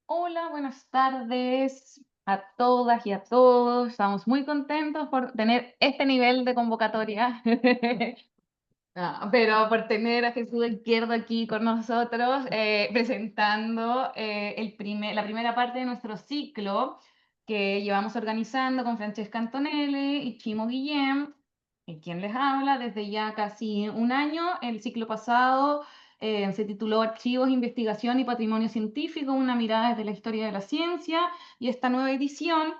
Hola, buenas tardes a todas y a todos. Estamos muy contentos por tener este nivel de convocatoria, pero por tener a Jesús Izquierdo aquí con nosotros, presentando la primera parte de nuestro ciclo que llevamos organizando con Francesca Antonelli y Chimo Guillem, y quien les habla desde ya casi un año. El ciclo pasado se tituló Archivos, Investigación y Patrimonio Científico, una mirada desde la historia de la ciencia, y esta nueva edición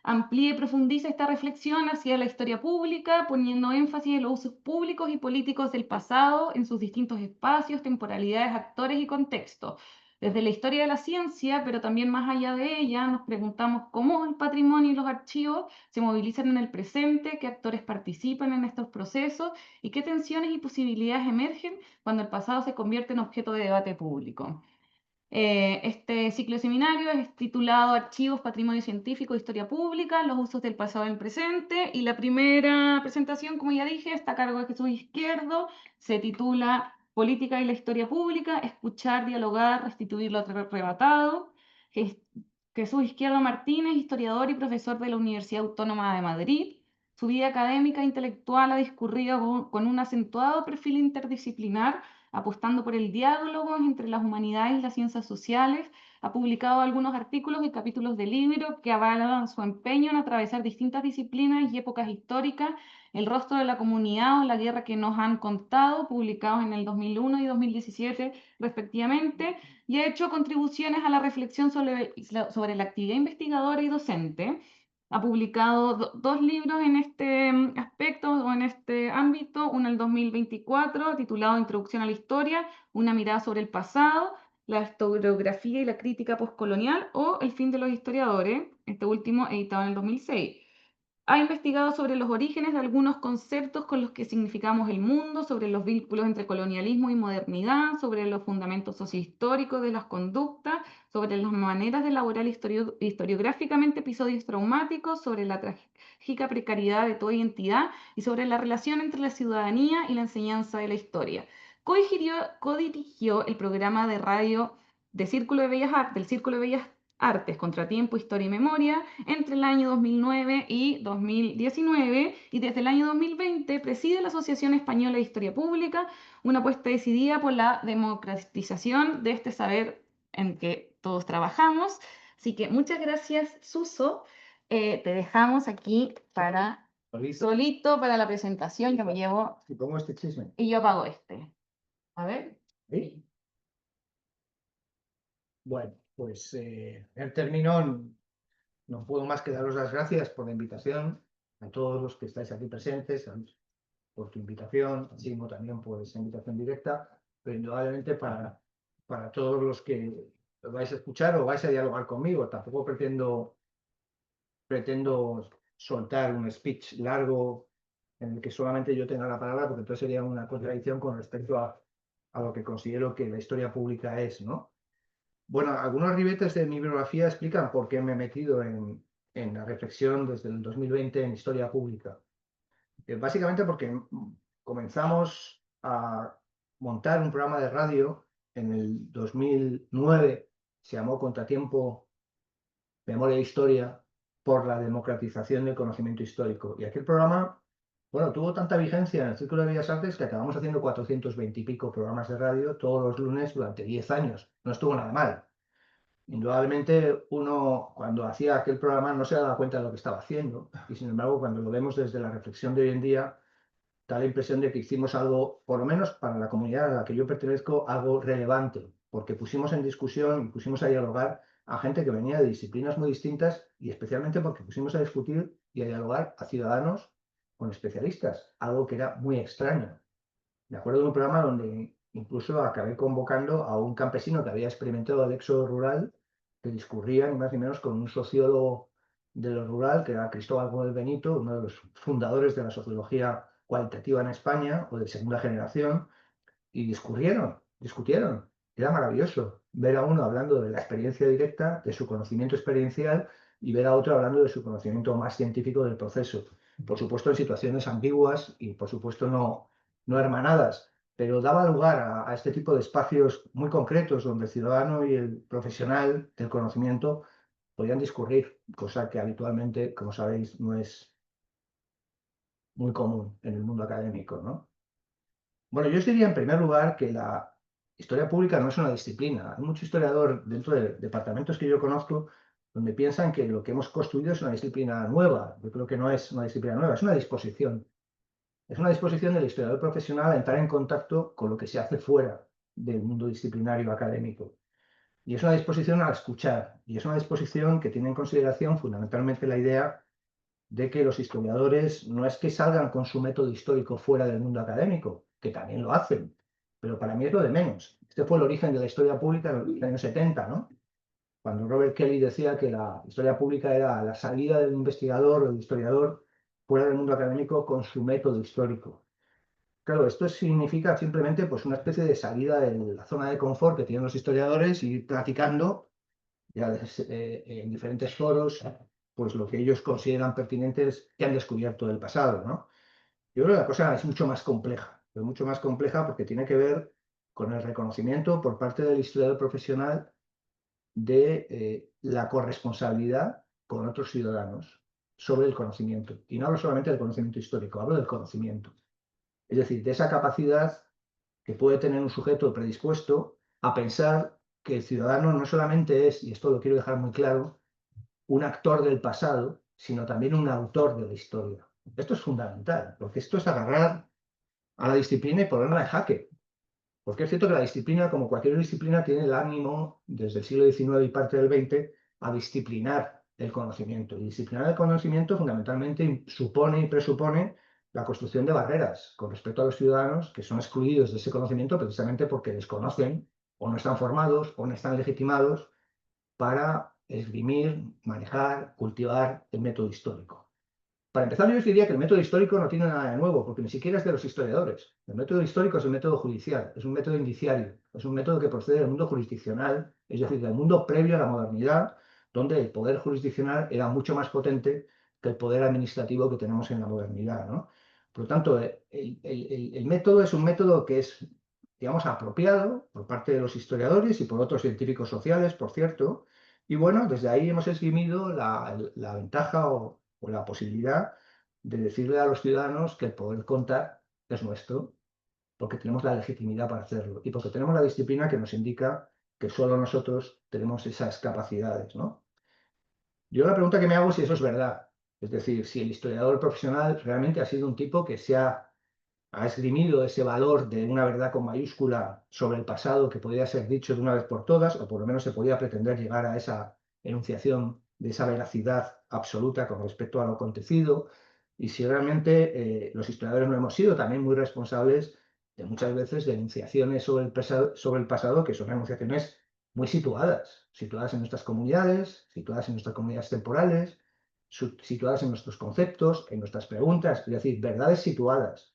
amplía y profundiza esta reflexión hacia la historia pública, poniendo énfasis en los usos públicos y políticos del pasado en sus distintos espacios, temporalidades, actores y contextos. Desde la historia de la ciencia, pero también más allá de ella, nos preguntamos cómo el patrimonio y los archivos se movilizan en el presente, qué actores participan en estos procesos y qué tensiones y posibilidades emergen cuando el pasado se convierte en objeto de debate público. Este ciclo de seminario es titulado Archivos, Patrimonio Científico, Historia Pública, los usos del pasado en el presente, y la primera presentación, como ya dije, está a cargo de Jesús Izquierdo, se titula Política y la Historia Pública, escuchar, dialogar, restituir lo arrebatado. Jes- Jesús Izquierdo Martínez, historiador y profesor de la Universidad Autónoma de Madrid. Su vida académica e intelectual ha discurrido con un acentuado perfil interdisciplinar, apostando por el diálogo entre las humanidades y las ciencias sociales. Ha publicado algunos artículos y capítulos de libros que avalan su empeño en atravesar distintas disciplinas y épocas históricas. El rostro de la comunidad o la guerra que nos han contado, publicados en el 2001 y 2017 respectivamente, y ha hecho contribuciones a la reflexión sobre la actividad investigadora y docente. Ha publicado dos libros en este aspecto o en este ámbito, uno en el 2024 titulado Introducción a la Historia, una mirada sobre el pasado, la historiografía y la crítica postcolonial, o El fin de los historiadores, este último editado en el 2006. Ha investigado sobre los orígenes de algunos conceptos con los que significamos el mundo, sobre los vínculos entre colonialismo y modernidad, sobre los fundamentos sociohistóricos de las conductas, sobre las maneras de elaborar historiográficamente episodios traumáticos, sobre la trágica precariedad de toda identidad y sobre la relación entre la ciudadanía y la enseñanza de la historia. Codirigió el programa de radio del Círculo de Bellas Artes, Contratiempo, Historia y Memoria entre el año 2009 y 2019, y desde el año 2020 preside la Asociación Española de Historia Pública, una apuesta decidida por la democratización de este saber en que todos trabajamos. Así que muchas gracias, Suso. Te dejamos aquí para solito para la presentación. Yo me llevo Y pongo este chisme. y yo apago este. A ver. ¿Sí? Bueno, pues en término, no puedo más que daros las gracias por la invitación, a todos los que estáis aquí presentes, por tu invitación, a Chimo también por esa invitación directa, pero indudablemente para todos los que vais a escuchar o vais a dialogar conmigo. Tampoco pretendo soltar un speech largo en el que solamente yo tenga la palabra, porque entonces sería una contradicción con respecto a lo que considero que la historia pública es, ¿no? Bueno, algunos ribetes de mi biografía explican por qué me he metido en la reflexión desde el 2020 en historia pública. Básicamente porque comenzamos a montar un programa de radio en el 2009, se llamó Contratiempo, Memoria e Historia, por la democratización del conocimiento histórico. Y aquel programa, bueno, tuvo tanta vigencia en el Círculo de Bellas Artes que acabamos haciendo 420 y pico programas de radio todos los lunes durante 10 años. No estuvo nada mal. Indudablemente uno cuando hacía aquel programa no se daba cuenta de lo que estaba haciendo y sin embargo cuando lo vemos desde la reflexión de hoy en día da la impresión de que hicimos algo, por lo menos para la comunidad a la que yo pertenezco, algo relevante, porque pusimos en discusión y pusimos a dialogar a gente que venía de disciplinas muy distintas y especialmente porque pusimos a discutir y a dialogar a ciudadanos con especialistas, algo que era muy extraño. Me acuerdo de un programa donde incluso acabé convocando a un campesino que había experimentado el éxodo rural, que discurría ni más ni menos con un sociólogo de lo rural, que era Cristóbal Gómez Benito, uno de los fundadores de la sociología cualitativa en España, o de segunda generación, y discutieron. Era maravilloso ver a uno hablando de la experiencia directa, de su conocimiento experiencial, y ver a otro hablando de su conocimiento más científico del proceso. Por supuesto, en situaciones ambiguas y, por supuesto, no hermanadas, pero daba lugar a este tipo de espacios muy concretos donde el ciudadano y el profesional del conocimiento podían discurrir, cosa que habitualmente, como sabéis, no es muy común en el mundo académico, ¿no? Bueno, yo os diría en primer lugar que la historia pública no es una disciplina. Hay mucho historiador dentro de departamentos que yo conozco donde piensan que lo que hemos construido es una disciplina nueva. Yo creo que no es una disciplina nueva, es una disposición. Es una disposición del historiador profesional a entrar en contacto con lo que se hace fuera del mundo disciplinario académico. Y es una disposición a escuchar. Y es una disposición que tiene en consideración fundamentalmente la idea de que los historiadores no es que salgan con su método histórico fuera del mundo académico, que también lo hacen, pero para mí es lo de menos. Este fue el origen de la historia pública en los años 70, ¿no? Cuando Robert Kelly decía que la historia pública era la salida del investigador o del historiador fuera del mundo académico con su método histórico. Claro, esto significa simplemente pues, una especie de salida de la zona de confort que tienen los historiadores y ir platicando ya en diferentes foros, pues lo que ellos consideran pertinentes que han descubierto del pasado, ¿no? Yo creo que la cosa es mucho más compleja porque tiene que ver con el reconocimiento por parte del historiador profesional de la corresponsabilidad con otros ciudadanos sobre el conocimiento. Y no hablo solamente del conocimiento histórico, hablo del conocimiento. Es decir, de esa capacidad que puede tener un sujeto predispuesto a pensar que el ciudadano no solamente es, y esto lo quiero dejar muy claro, un actor del pasado, sino también un autor de la historia. Esto es fundamental, porque esto es agarrar a la disciplina y ponerla en jaque. Porque es cierto que la disciplina, como cualquier disciplina, tiene el ánimo, desde el siglo XIX y parte del XX, a disciplinar el conocimiento. Y disciplinar el conocimiento fundamentalmente supone y presupone la construcción de barreras con respecto a los ciudadanos que son excluidos de ese conocimiento precisamente porque desconocen o no están formados o no están legitimados para esgrimir, manejar, cultivar el método histórico. Para empezar, yo os diría que el método histórico no tiene nada de nuevo, porque ni siquiera es de los historiadores. El método histórico es el método judicial, es un método indiciario, es un método que procede del mundo jurisdiccional, es decir, del mundo previo a la modernidad, donde el poder jurisdiccional era mucho más potente que el poder administrativo que tenemos en la modernidad, ¿no? Por lo tanto, el método es un método que es, digamos, apropiado por parte de los historiadores y por otros científicos sociales, por cierto, y bueno, desde ahí hemos esgrimido la ventaja o la posibilidad de decirle a los ciudadanos que el poder contar es nuestro, porque tenemos la legitimidad para hacerlo y porque tenemos la disciplina que nos indica que solo nosotros tenemos esas capacidades, ¿no? Yo la pregunta que me hago es si eso es verdad. Es decir, si el historiador profesional realmente ha sido un tipo que ha esgrimido ese valor de una verdad con mayúscula sobre el pasado que podía ser dicho de una vez por todas, o por lo menos se podía pretender llegar a esa enunciación de esa veracidad absoluta con respecto a lo acontecido, y si realmente los historiadores no hemos sido también muy responsables de muchas veces de enunciaciones sobre el pasado que son enunciaciones muy situadas en nuestras comunidades, situadas en nuestras comunidades temporales, situadas en nuestros conceptos, en nuestras preguntas, es decir, verdades situadas.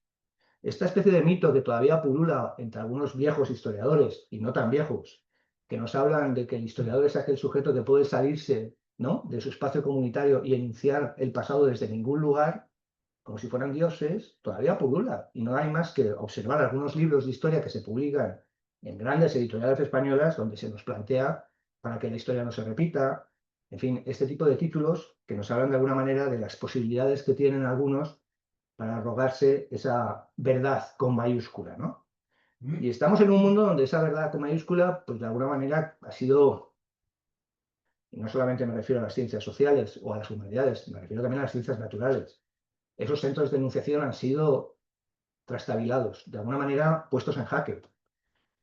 Esta especie de mito que todavía pulula entre algunos viejos historiadores y no tan viejos, que nos hablan de que el historiador es aquel sujeto que puede salirse, ¿no?, de su espacio comunitario y enunciar el pasado desde ningún lugar, como si fueran dioses, todavía pulula. Y no hay más que observar algunos libros de historia que se publican en grandes editoriales españolas donde se nos plantea para que la historia no se repita. En fin, este tipo de títulos que nos hablan de alguna manera de las posibilidades que tienen algunos para arrogarse esa verdad con mayúscula, ¿no? Y estamos en un mundo donde esa verdad con mayúscula, pues de alguna manera ha sido, y no solamente me refiero a las ciencias sociales o a las humanidades, me refiero también a las ciencias naturales. Esos centros de enunciación han sido trastabilados, de alguna manera puestos en jaque.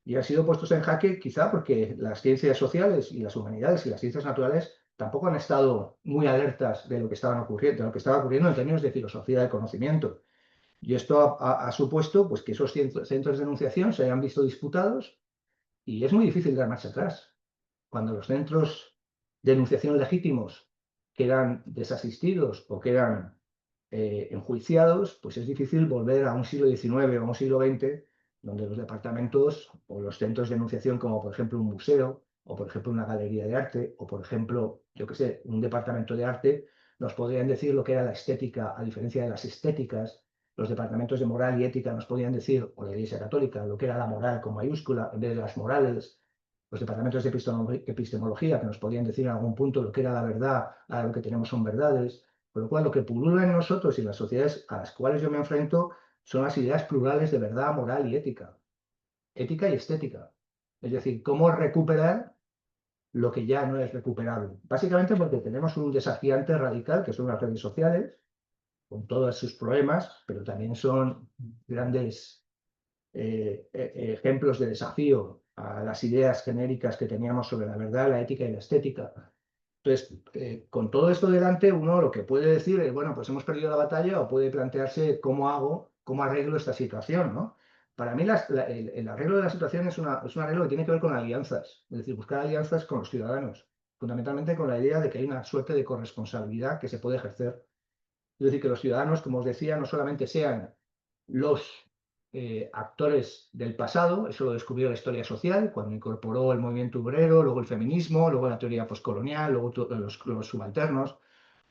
Y han sido puestos en jaque quizá porque las ciencias sociales y las humanidades y las ciencias naturales tampoco han estado muy alertas de lo que de lo que estaba ocurriendo en términos de filosofía del conocimiento. Y esto ha supuesto pues, que esos centros de enunciación se hayan visto disputados y es muy difícil dar marcha atrás. Cuando los centros de enunciación legítimos quedan desasistidos o quedan enjuiciados, pues es difícil volver a un siglo XIX o a un siglo XX donde los departamentos o los centros de enunciación, como por ejemplo un museo o por ejemplo una galería de arte o por ejemplo, yo qué sé, un departamento de arte, nos podrían decir lo que era la estética a diferencia de las estéticas Los departamentos de moral y ética nos podían decir, o la Iglesia Católica, lo que era la moral con mayúscula en vez de las morales. Los departamentos de epistemología que nos podían decir en algún punto lo que era la verdad, ahora lo que tenemos son verdades. Con lo cual, lo que pulula en nosotros y en las sociedades a las cuales yo me enfrento son las ideas plurales de verdad, moral y ética. Ética y estética. Es decir, cómo recuperar lo que ya no es recuperable. Básicamente porque tenemos un desafiante radical, que son las redes sociales, con todos sus problemas, pero también son grandes ejemplos de desafío a las ideas genéricas que teníamos sobre la verdad, la ética y la estética. Entonces, con todo esto delante, uno lo que puede decir es, bueno, pues hemos perdido la batalla, o puede plantearse cómo hago, cómo arreglo esta situación, ¿no? Para mí el arreglo de la situación es un arreglo que tiene que ver con alianzas, es decir, buscar alianzas con los ciudadanos, fundamentalmente con la idea de que hay una suerte de corresponsabilidad que se puede ejercer. Es decir, que los ciudadanos, como os decía, no solamente sean los actores del pasado, eso lo descubrió la historia social, cuando incorporó el movimiento obrero, luego el feminismo, luego la teoría postcolonial, luego los subalternos,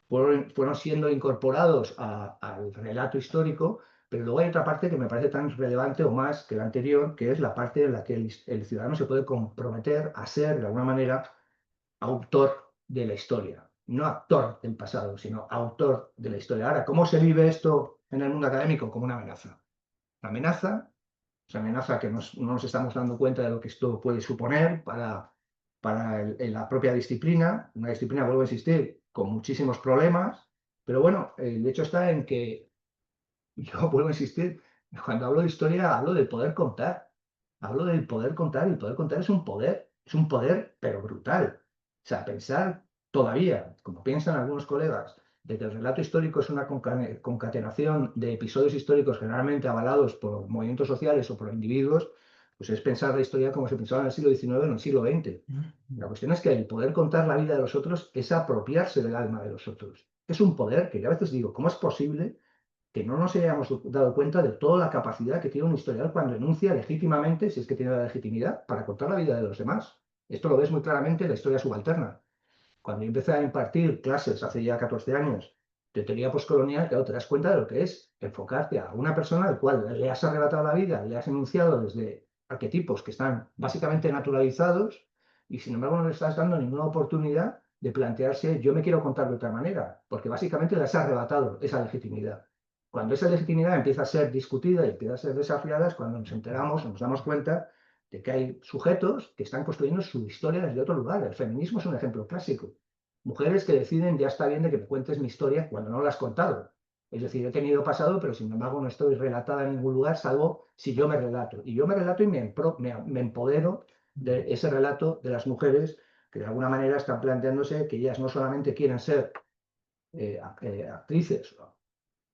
fueron siendo incorporados al relato histórico, pero luego hay otra parte que me parece tan relevante o más que la anterior, que es la parte en la que el ciudadano se puede comprometer a ser, de alguna manera, autor de la historia. No actor del pasado, sino autor de la historia. Ahora, ¿cómo se vive esto en el mundo académico? Como una amenaza. Una amenaza, esa amenaza que no nos estamos dando cuenta de lo que esto puede suponer para la propia disciplina. Una disciplina, vuelvo a insistir, con muchísimos problemas, pero bueno, el hecho está en que yo vuelvo a insistir, cuando hablo de historia hablo del poder contar. Hablo del poder contar y el poder contar es un poder pero brutal. O sea, pensar todavía, como piensan algunos colegas, de que el relato histórico es una concatenación de episodios históricos generalmente avalados por movimientos sociales o por individuos, pues es pensar la historia como se pensaba en el siglo XIX o en el siglo XX. La cuestión es que el poder contar la vida de los otros es apropiarse del alma de los otros. Es un poder que yo a veces digo, ¿cómo es posible que no nos hayamos dado cuenta de toda la capacidad que tiene un historiador cuando enuncia legítimamente, si es que tiene la legitimidad, para contar la vida de los demás? Esto lo ves muy claramente en la historia subalterna. Cuando yo empecé a impartir clases hace ya 14 años de teoría postcolonial, claro, te das cuenta de lo que es enfocarte a una persona al cual le has arrebatado la vida, le has enunciado desde arquetipos que están básicamente naturalizados y sin embargo no le estás dando ninguna oportunidad de plantearse yo me quiero contar de otra manera, porque básicamente le has arrebatado esa legitimidad. Cuando esa legitimidad empieza a ser discutida y empieza a ser desafiada es cuando nos enteramos, nos damos cuenta de que hay sujetos que están construyendo su historia desde otro lugar. El feminismo es un ejemplo clásico. Mujeres que deciden, ya está bien de que me cuentes mi historia cuando no la has contado. Es decir, he tenido pasado, pero sin embargo no estoy relatada en ningún lugar, salvo si yo me relato. Y yo me relato y me empodero de ese relato de las mujeres que de alguna manera están planteándose que ellas no solamente quieren ser actrices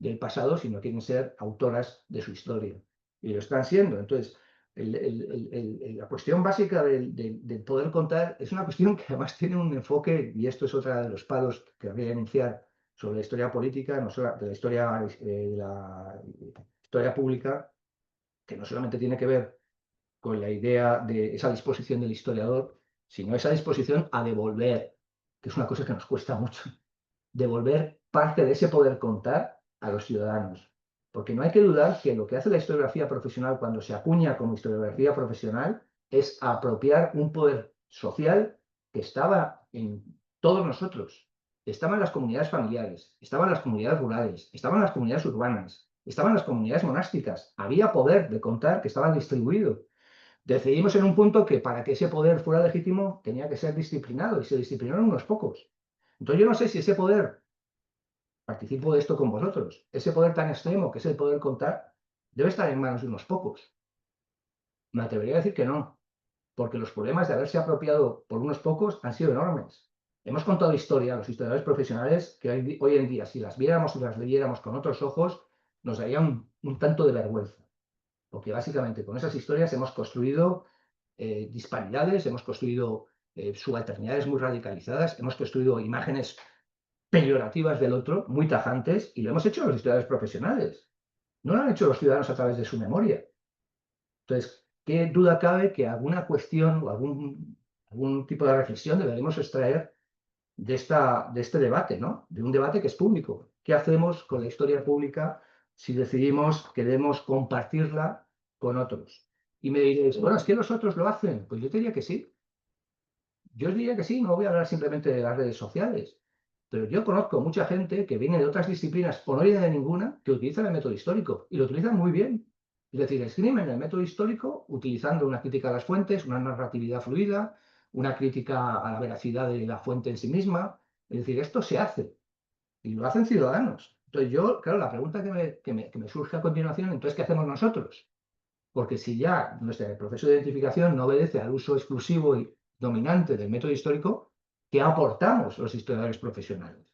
del pasado, sino quieren ser autoras de su historia. Y lo están siendo. Entonces, la cuestión básica del poder contar es una cuestión que además tiene un enfoque, y esto es otra de los palos que voy a enunciar sobre la historia política, no solo de la historia pública, que no solamente tiene que ver con la idea de esa disposición del historiador, sino esa disposición a devolver, que es una cosa que nos cuesta mucho, devolver parte de ese poder contar a los ciudadanos. Porque no hay que dudar que lo que hace la historiografía profesional cuando se acuña como historiografía profesional es apropiar un poder social que estaba en todos nosotros. Estaba en las comunidades familiares, estaba en las comunidades rurales, estaba en las comunidades urbanas, estaba en las comunidades monásticas. Había poder de contar que estaba distribuido. Decidimos en un punto que para que ese poder fuera legítimo tenía que ser disciplinado y se disciplinaron unos pocos. Entonces yo no sé si ese poder, participo de esto con vosotros, ese poder tan extremo que es el poder contar, debe estar en manos de unos pocos. Me atrevería a decir que no, porque los problemas de haberse apropiado por unos pocos han sido enormes. Hemos contado historia, los historiadores profesionales, que hoy en día, si las viéramos y las leyéramos con otros ojos, nos daría un tanto de vergüenza. Porque básicamente con esas historias hemos construido disparidades, hemos construido subalternidades muy radicalizadas, hemos construido imágenes peyorativas del otro, muy tajantes, y lo hemos hecho los historiadores profesionales. No lo han hecho los ciudadanos a través de su memoria. Entonces, ¿qué duda cabe que alguna cuestión o algún tipo de reflexión deberíamos extraer de este debate, ¿no? De un debate que es público. ¿Qué hacemos con la historia pública si decidimos, queremos compartirla con otros. Y me diréis, bueno, es que los otros lo hacen. Pues yo te diría que sí. Yo os diría que sí, no voy a hablar simplemente de las redes sociales, pero yo conozco mucha gente que viene de otras disciplinas o no viene de ninguna que utiliza el método histórico y lo utilizan muy bien. Es decir, escriben el método histórico utilizando una crítica a las fuentes, una narratividad fluida, una crítica a la veracidad de la fuente en sí misma. Es decir, esto se hace y lo hacen ciudadanos. Entonces yo, claro, la pregunta que me surge a continuación, entonces, ¿qué hacemos nosotros? Porque si ya nuestro proceso de identificación no obedece al uso exclusivo y dominante del método histórico, ¿qué aportamos los historiadores profesionales?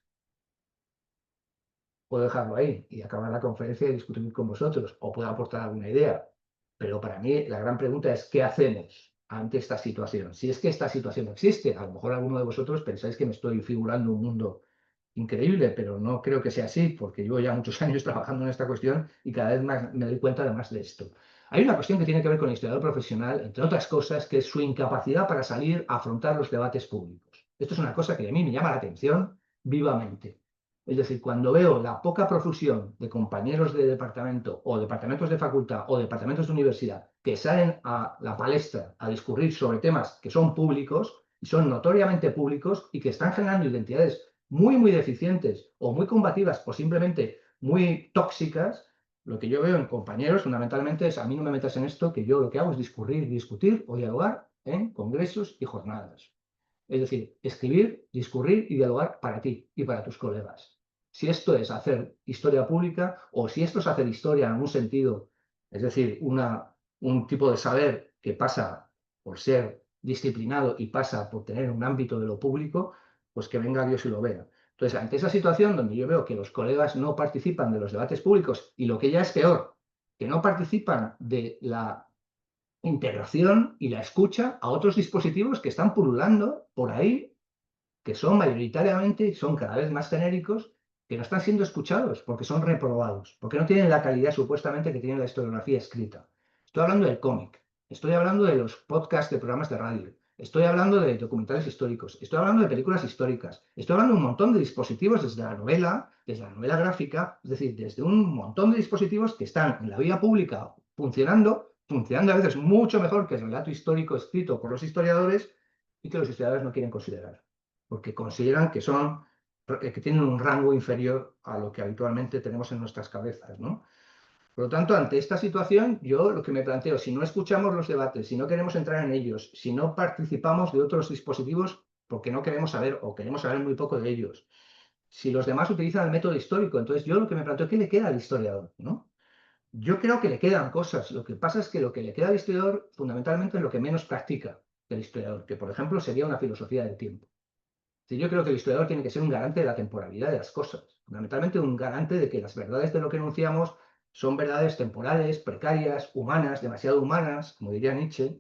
Puedo dejarlo ahí y acabar la conferencia y discutir con vosotros, o puedo aportar alguna idea. Pero para mí la gran pregunta es, ¿qué hacemos ante esta situación? Si es que esta situación existe, a lo mejor alguno de vosotros pensáis que me estoy figurando un mundo increíble, pero no creo que sea así, porque llevo ya muchos años trabajando en esta cuestión y cada vez más me doy cuenta además de esto. Hay una cuestión que tiene que ver con el historiador profesional, entre otras cosas, que es su incapacidad para salir a afrontar los debates públicos. Esto es una cosa que a mí me llama la atención vivamente. Es decir, cuando veo la poca profusión de compañeros de departamento o departamentos de facultad o departamentos de universidad que salen a la palestra a discurrir sobre temas que son públicos y son notoriamente públicos y que están generando identidades muy deficientes o muy combativas o simplemente muy tóxicas, lo que yo veo en compañeros fundamentalmente es, a mí no me metas en esto, que yo lo que hago es discurrir, discutir o dialogar en congresos y jornadas. Es decir, escribir, discurrir y dialogar para ti y para tus colegas. Si esto es hacer historia pública o si esto es hacer historia en algún sentido, es decir, un tipo de saber que pasa por ser disciplinado y pasa por tener un ámbito de lo público, pues que venga Dios y lo vea. Entonces, ante esa situación donde yo veo que los colegas no participan de los debates públicos y lo que ya es peor, que no participan de la integración y la escucha a otros dispositivos que están pululando por ahí, que son mayoritariamente, son cada vez más genéricos, que no están siendo escuchados porque son reprobados, porque no tienen la calidad supuestamente que tiene la historiografía escrita. Estoy hablando del cómic, estoy hablando de los podcasts de programas de radio, estoy hablando de documentales históricos, estoy hablando de películas históricas, estoy hablando de un montón de dispositivos desde la novela gráfica, es decir, desde un montón de dispositivos que están en la vida pública funcionando a veces mucho mejor que el relato histórico escrito por los historiadores y que los historiadores no quieren considerar porque consideran que tienen un rango inferior a lo que habitualmente tenemos en nuestras cabezas, ¿no? Por lo tanto, ante esta situación, yo lo que me planteo, si no escuchamos los debates, si no queremos entrar en ellos, si no participamos de otros dispositivos porque no queremos saber o queremos saber muy poco de ellos, si los demás utilizan el método histórico, entonces yo lo que me planteo, ¿qué le queda al historiador? ¿No? Yo creo que le quedan cosas. Lo que pasa es que lo que le queda al historiador fundamentalmente es lo que menos practica el historiador, que por ejemplo sería una filosofía del tiempo. Sí, yo creo que el historiador tiene que ser un garante de la temporalidad de las cosas, fundamentalmente un garante de que las verdades de lo que enunciamos son verdades temporales, precarias, humanas, demasiado humanas, como diría Nietzsche,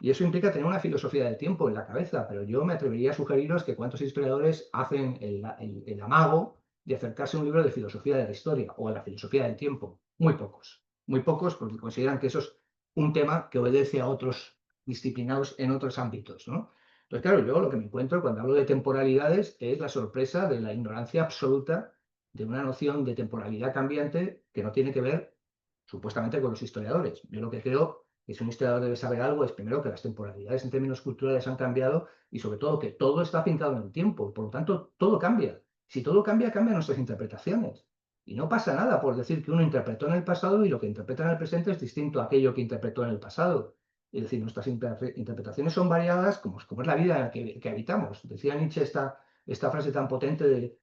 y eso implica tener una filosofía del tiempo en la cabeza, pero yo me atrevería a sugeriros que cuántos historiadores hacen el amago de acercarse a un libro de filosofía de la historia o a la filosofía del tiempo. Muy pocos porque consideran que eso es un tema que obedece a otros disciplinados en otros ámbitos, ¿no? Entonces, claro, yo lo que me encuentro cuando hablo de temporalidades es la sorpresa de la ignorancia absoluta de una noción de temporalidad cambiante que no tiene que ver supuestamente con los historiadores. Yo lo que creo que si un historiador debe saber algo es primero que las temporalidades en términos culturales han cambiado y sobre todo que todo está afincado en el tiempo. Por lo tanto, todo cambia. Si todo cambia, cambian nuestras interpretaciones. Y no pasa nada por decir que uno interpretó en el pasado y lo que interpreta en el presente es distinto a aquello que interpretó en el pasado. Es decir, nuestras interpretaciones son variadas como es la vida en la que habitamos. Decía Nietzsche esta frase tan potente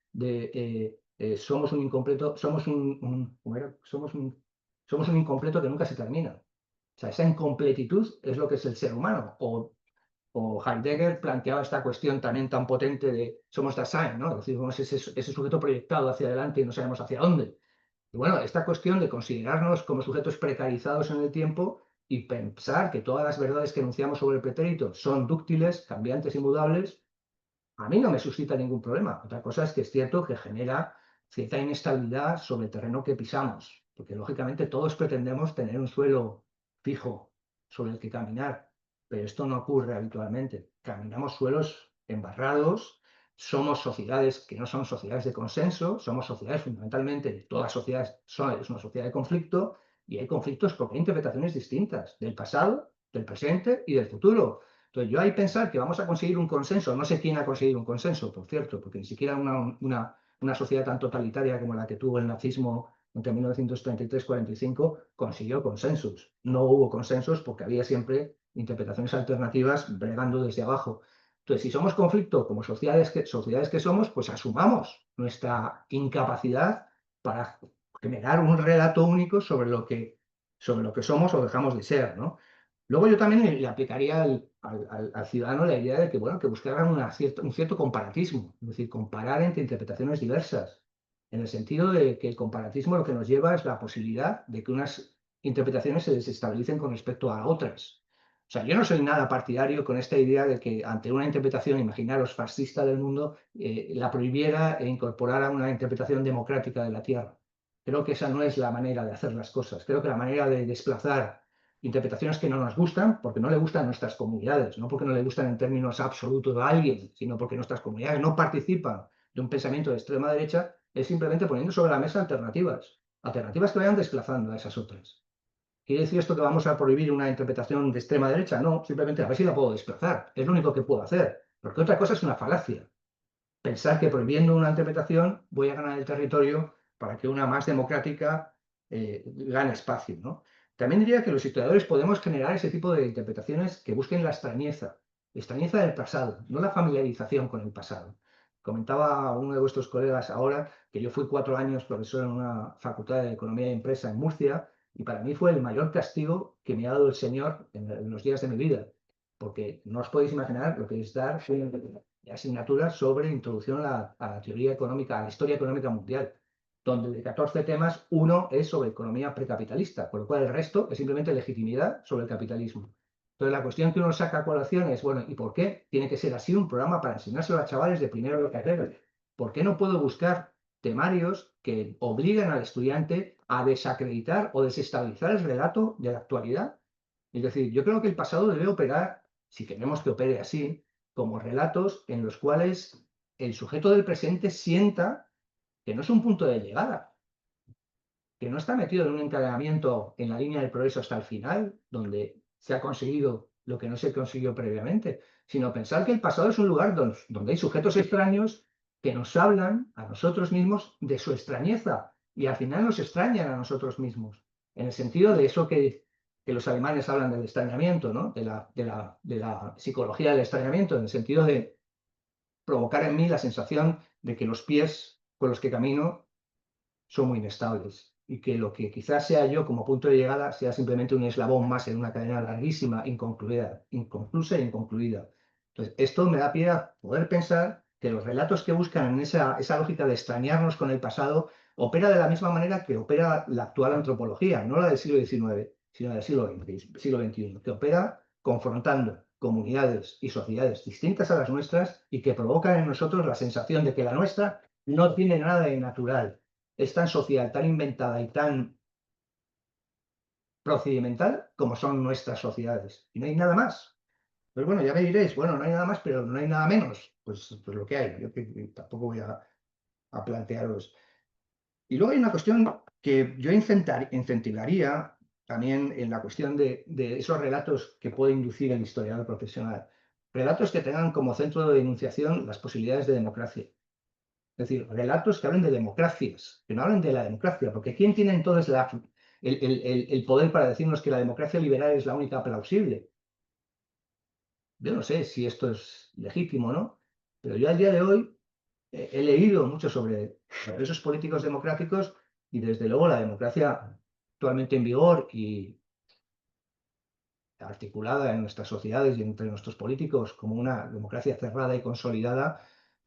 somos un incompleto, ¿cómo era? Somos un incompleto que nunca se termina. O sea, esa incompletitud es lo que es el ser humano. O Heidegger planteaba esta cuestión también tan potente de somos Dasein, ¿no? Es decir, somos ese sujeto proyectado hacia adelante y no sabemos hacia dónde. Y bueno, esta cuestión de considerarnos como sujetos precarizados en el tiempo y pensar que todas las verdades que enunciamos sobre el pretérito son dúctiles, cambiantes y mudables, a mí no me suscita ningún problema. Otra cosa es que es cierto que genera cierta inestabilidad sobre el terreno que pisamos, porque lógicamente todos pretendemos tener un suelo fijo sobre el que caminar, pero esto no ocurre habitualmente. Caminamos suelos embarrados, somos sociedades que no son sociedades de consenso, somos sociedades fundamentalmente, todas sociedades son, es una sociedad de conflicto, y hay conflictos porque hay interpretaciones distintas del pasado, del presente y del futuro. Entonces, yo ahí pensar que vamos a conseguir un consenso, no sé quién ha conseguido un consenso, por cierto, porque ni siquiera una sociedad tan totalitaria como la que tuvo el nazismo entre 1933 y 45 consiguió consensos. No hubo consensos porque había siempre interpretaciones alternativas bregando desde abajo. Entonces, si somos conflicto como sociedades que somos, pues asumamos nuestra incapacidad para generar un relato único sobre lo que somos o dejamos de ser, ¿no? Luego yo también le aplicaría al ciudadano la idea de que, bueno, que buscaran un cierto comparatismo, es decir, comparar entre interpretaciones diversas, en el sentido de que el comparatismo lo que nos lleva es la posibilidad de que unas interpretaciones se desestabilicen con respecto a otras. O sea, yo no soy nada partidario con esta idea de que ante una interpretación, imaginaros, fascista del mundo, la prohibiera e incorporara una interpretación democrática de la Tierra. Creo que esa no es la manera de hacer las cosas. Creo que la manera de desplazar interpretaciones que no nos gustan, porque no le gustan a nuestras comunidades, no porque no le gustan en términos absolutos a alguien, sino porque nuestras comunidades no participan de un pensamiento de extrema derecha, es simplemente poniendo sobre la mesa alternativas que vayan desplazando a esas otras. ¿Quiere decir esto que vamos a prohibir una interpretación de extrema derecha? No, simplemente a ver si la puedo desplazar. Es lo único que puedo hacer. Porque otra cosa es una falacia. Pensar que prohibiendo una interpretación voy a ganar el territorio para que una más democrática gane espacio, ¿no? También diría que los historiadores podemos generar ese tipo de interpretaciones que busquen la extrañeza del pasado, no la familiarización con el pasado. Comentaba uno de vuestros colegas ahora que yo fui 4 años profesor en una facultad de Economía y Empresa en Murcia, y para mí fue el mayor castigo que me ha dado el Señor en los días de mi vida, porque no os podéis imaginar lo que es dar asignaturas sobre introducción a la teoría económica, a la historia económica mundial, donde de 14 temas, uno es sobre economía precapitalista, con lo cual el resto es simplemente legitimidad sobre el capitalismo. Entonces, la cuestión que uno saca a colación es, bueno, ¿y por qué tiene que ser así un programa para enseñárselo a chavales de primero de carrera? ¿Por qué no puedo buscar temarios que obligan al estudiante a desacreditar o desestabilizar el relato de la actualidad? Es decir, yo creo que el pasado debe operar, si queremos que opere así, como relatos en los cuales el sujeto del presente sienta que no es un punto de llegada, que no está metido en un encadenamiento en la línea del progreso hasta el final, donde se ha conseguido lo que no se consiguió previamente, sino pensar que el pasado es un lugar donde hay sujetos extraños que nos hablan a nosotros mismos de su extrañeza y al final nos extrañan a nosotros mismos, en el sentido de eso que los alemanes hablan del extrañamiento, ¿no? De la psicología del extrañamiento, en el sentido de provocar en mí la sensación de que los pies con los que camino son muy inestables y que lo que quizás sea yo como punto de llegada sea simplemente un eslabón más en una cadena larguísima, inconclusa e inconcluida. Entonces, esto me da pie a poder pensar que los relatos que buscan en esa lógica de extrañarnos con el pasado opera de la misma manera que opera la actual antropología, no la del siglo XIX, sino del siglo XXI, que opera confrontando comunidades y sociedades distintas a las nuestras y que provocan en nosotros la sensación de que la nuestra no tiene nada de natural, es tan social, tan inventada y tan procedimental como son nuestras sociedades. Y no hay nada más. Pues bueno, ya me diréis, bueno, no hay nada más, pero no hay nada menos. Pues lo que hay. Yo tampoco voy a plantearos. Y luego hay una cuestión que yo incentivaría también en la cuestión de esos relatos que puede inducir el historiador profesional. Relatos que tengan como centro de enunciación las posibilidades de democracia. Es decir, relatos que hablen de democracias, que no hablen de la democracia, porque ¿quién tiene entonces el poder para decirnos que la democracia liberal es la única plausible? Yo no sé si esto es legítimo o no, pero yo al día de hoy he leído mucho sobre procesos políticos democráticos y desde luego la democracia actualmente en vigor y articulada en nuestras sociedades y entre nuestros políticos como una democracia cerrada y consolidada,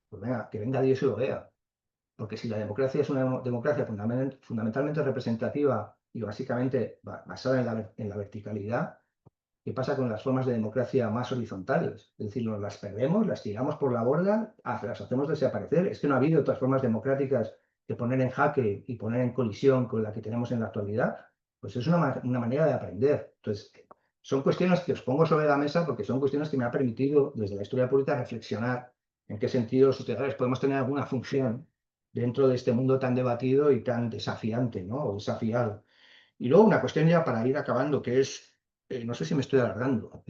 pues venga, que venga Dios y lo vea. Porque si la democracia es una democracia fundamentalmente representativa y básicamente basada en la verticalidad, ¿qué pasa con las formas de democracia más horizontales? Es decir, nos las perdemos, las tiramos por la borda, las hacemos desaparecer. Es que no ha habido otras formas democráticas que poner en jaque y poner en colisión con la que tenemos en la actualidad. Pues es una manera de aprender. Entonces, son cuestiones que os pongo sobre la mesa porque son cuestiones que me han permitido desde la historia pública reflexionar ¿En qué sentido los historiadores podemos tener alguna función dentro de este mundo tan debatido y tan desafiante, ¿no? O desafiado? Y luego una cuestión ya para ir acabando, que es, no sé si me estoy alargando,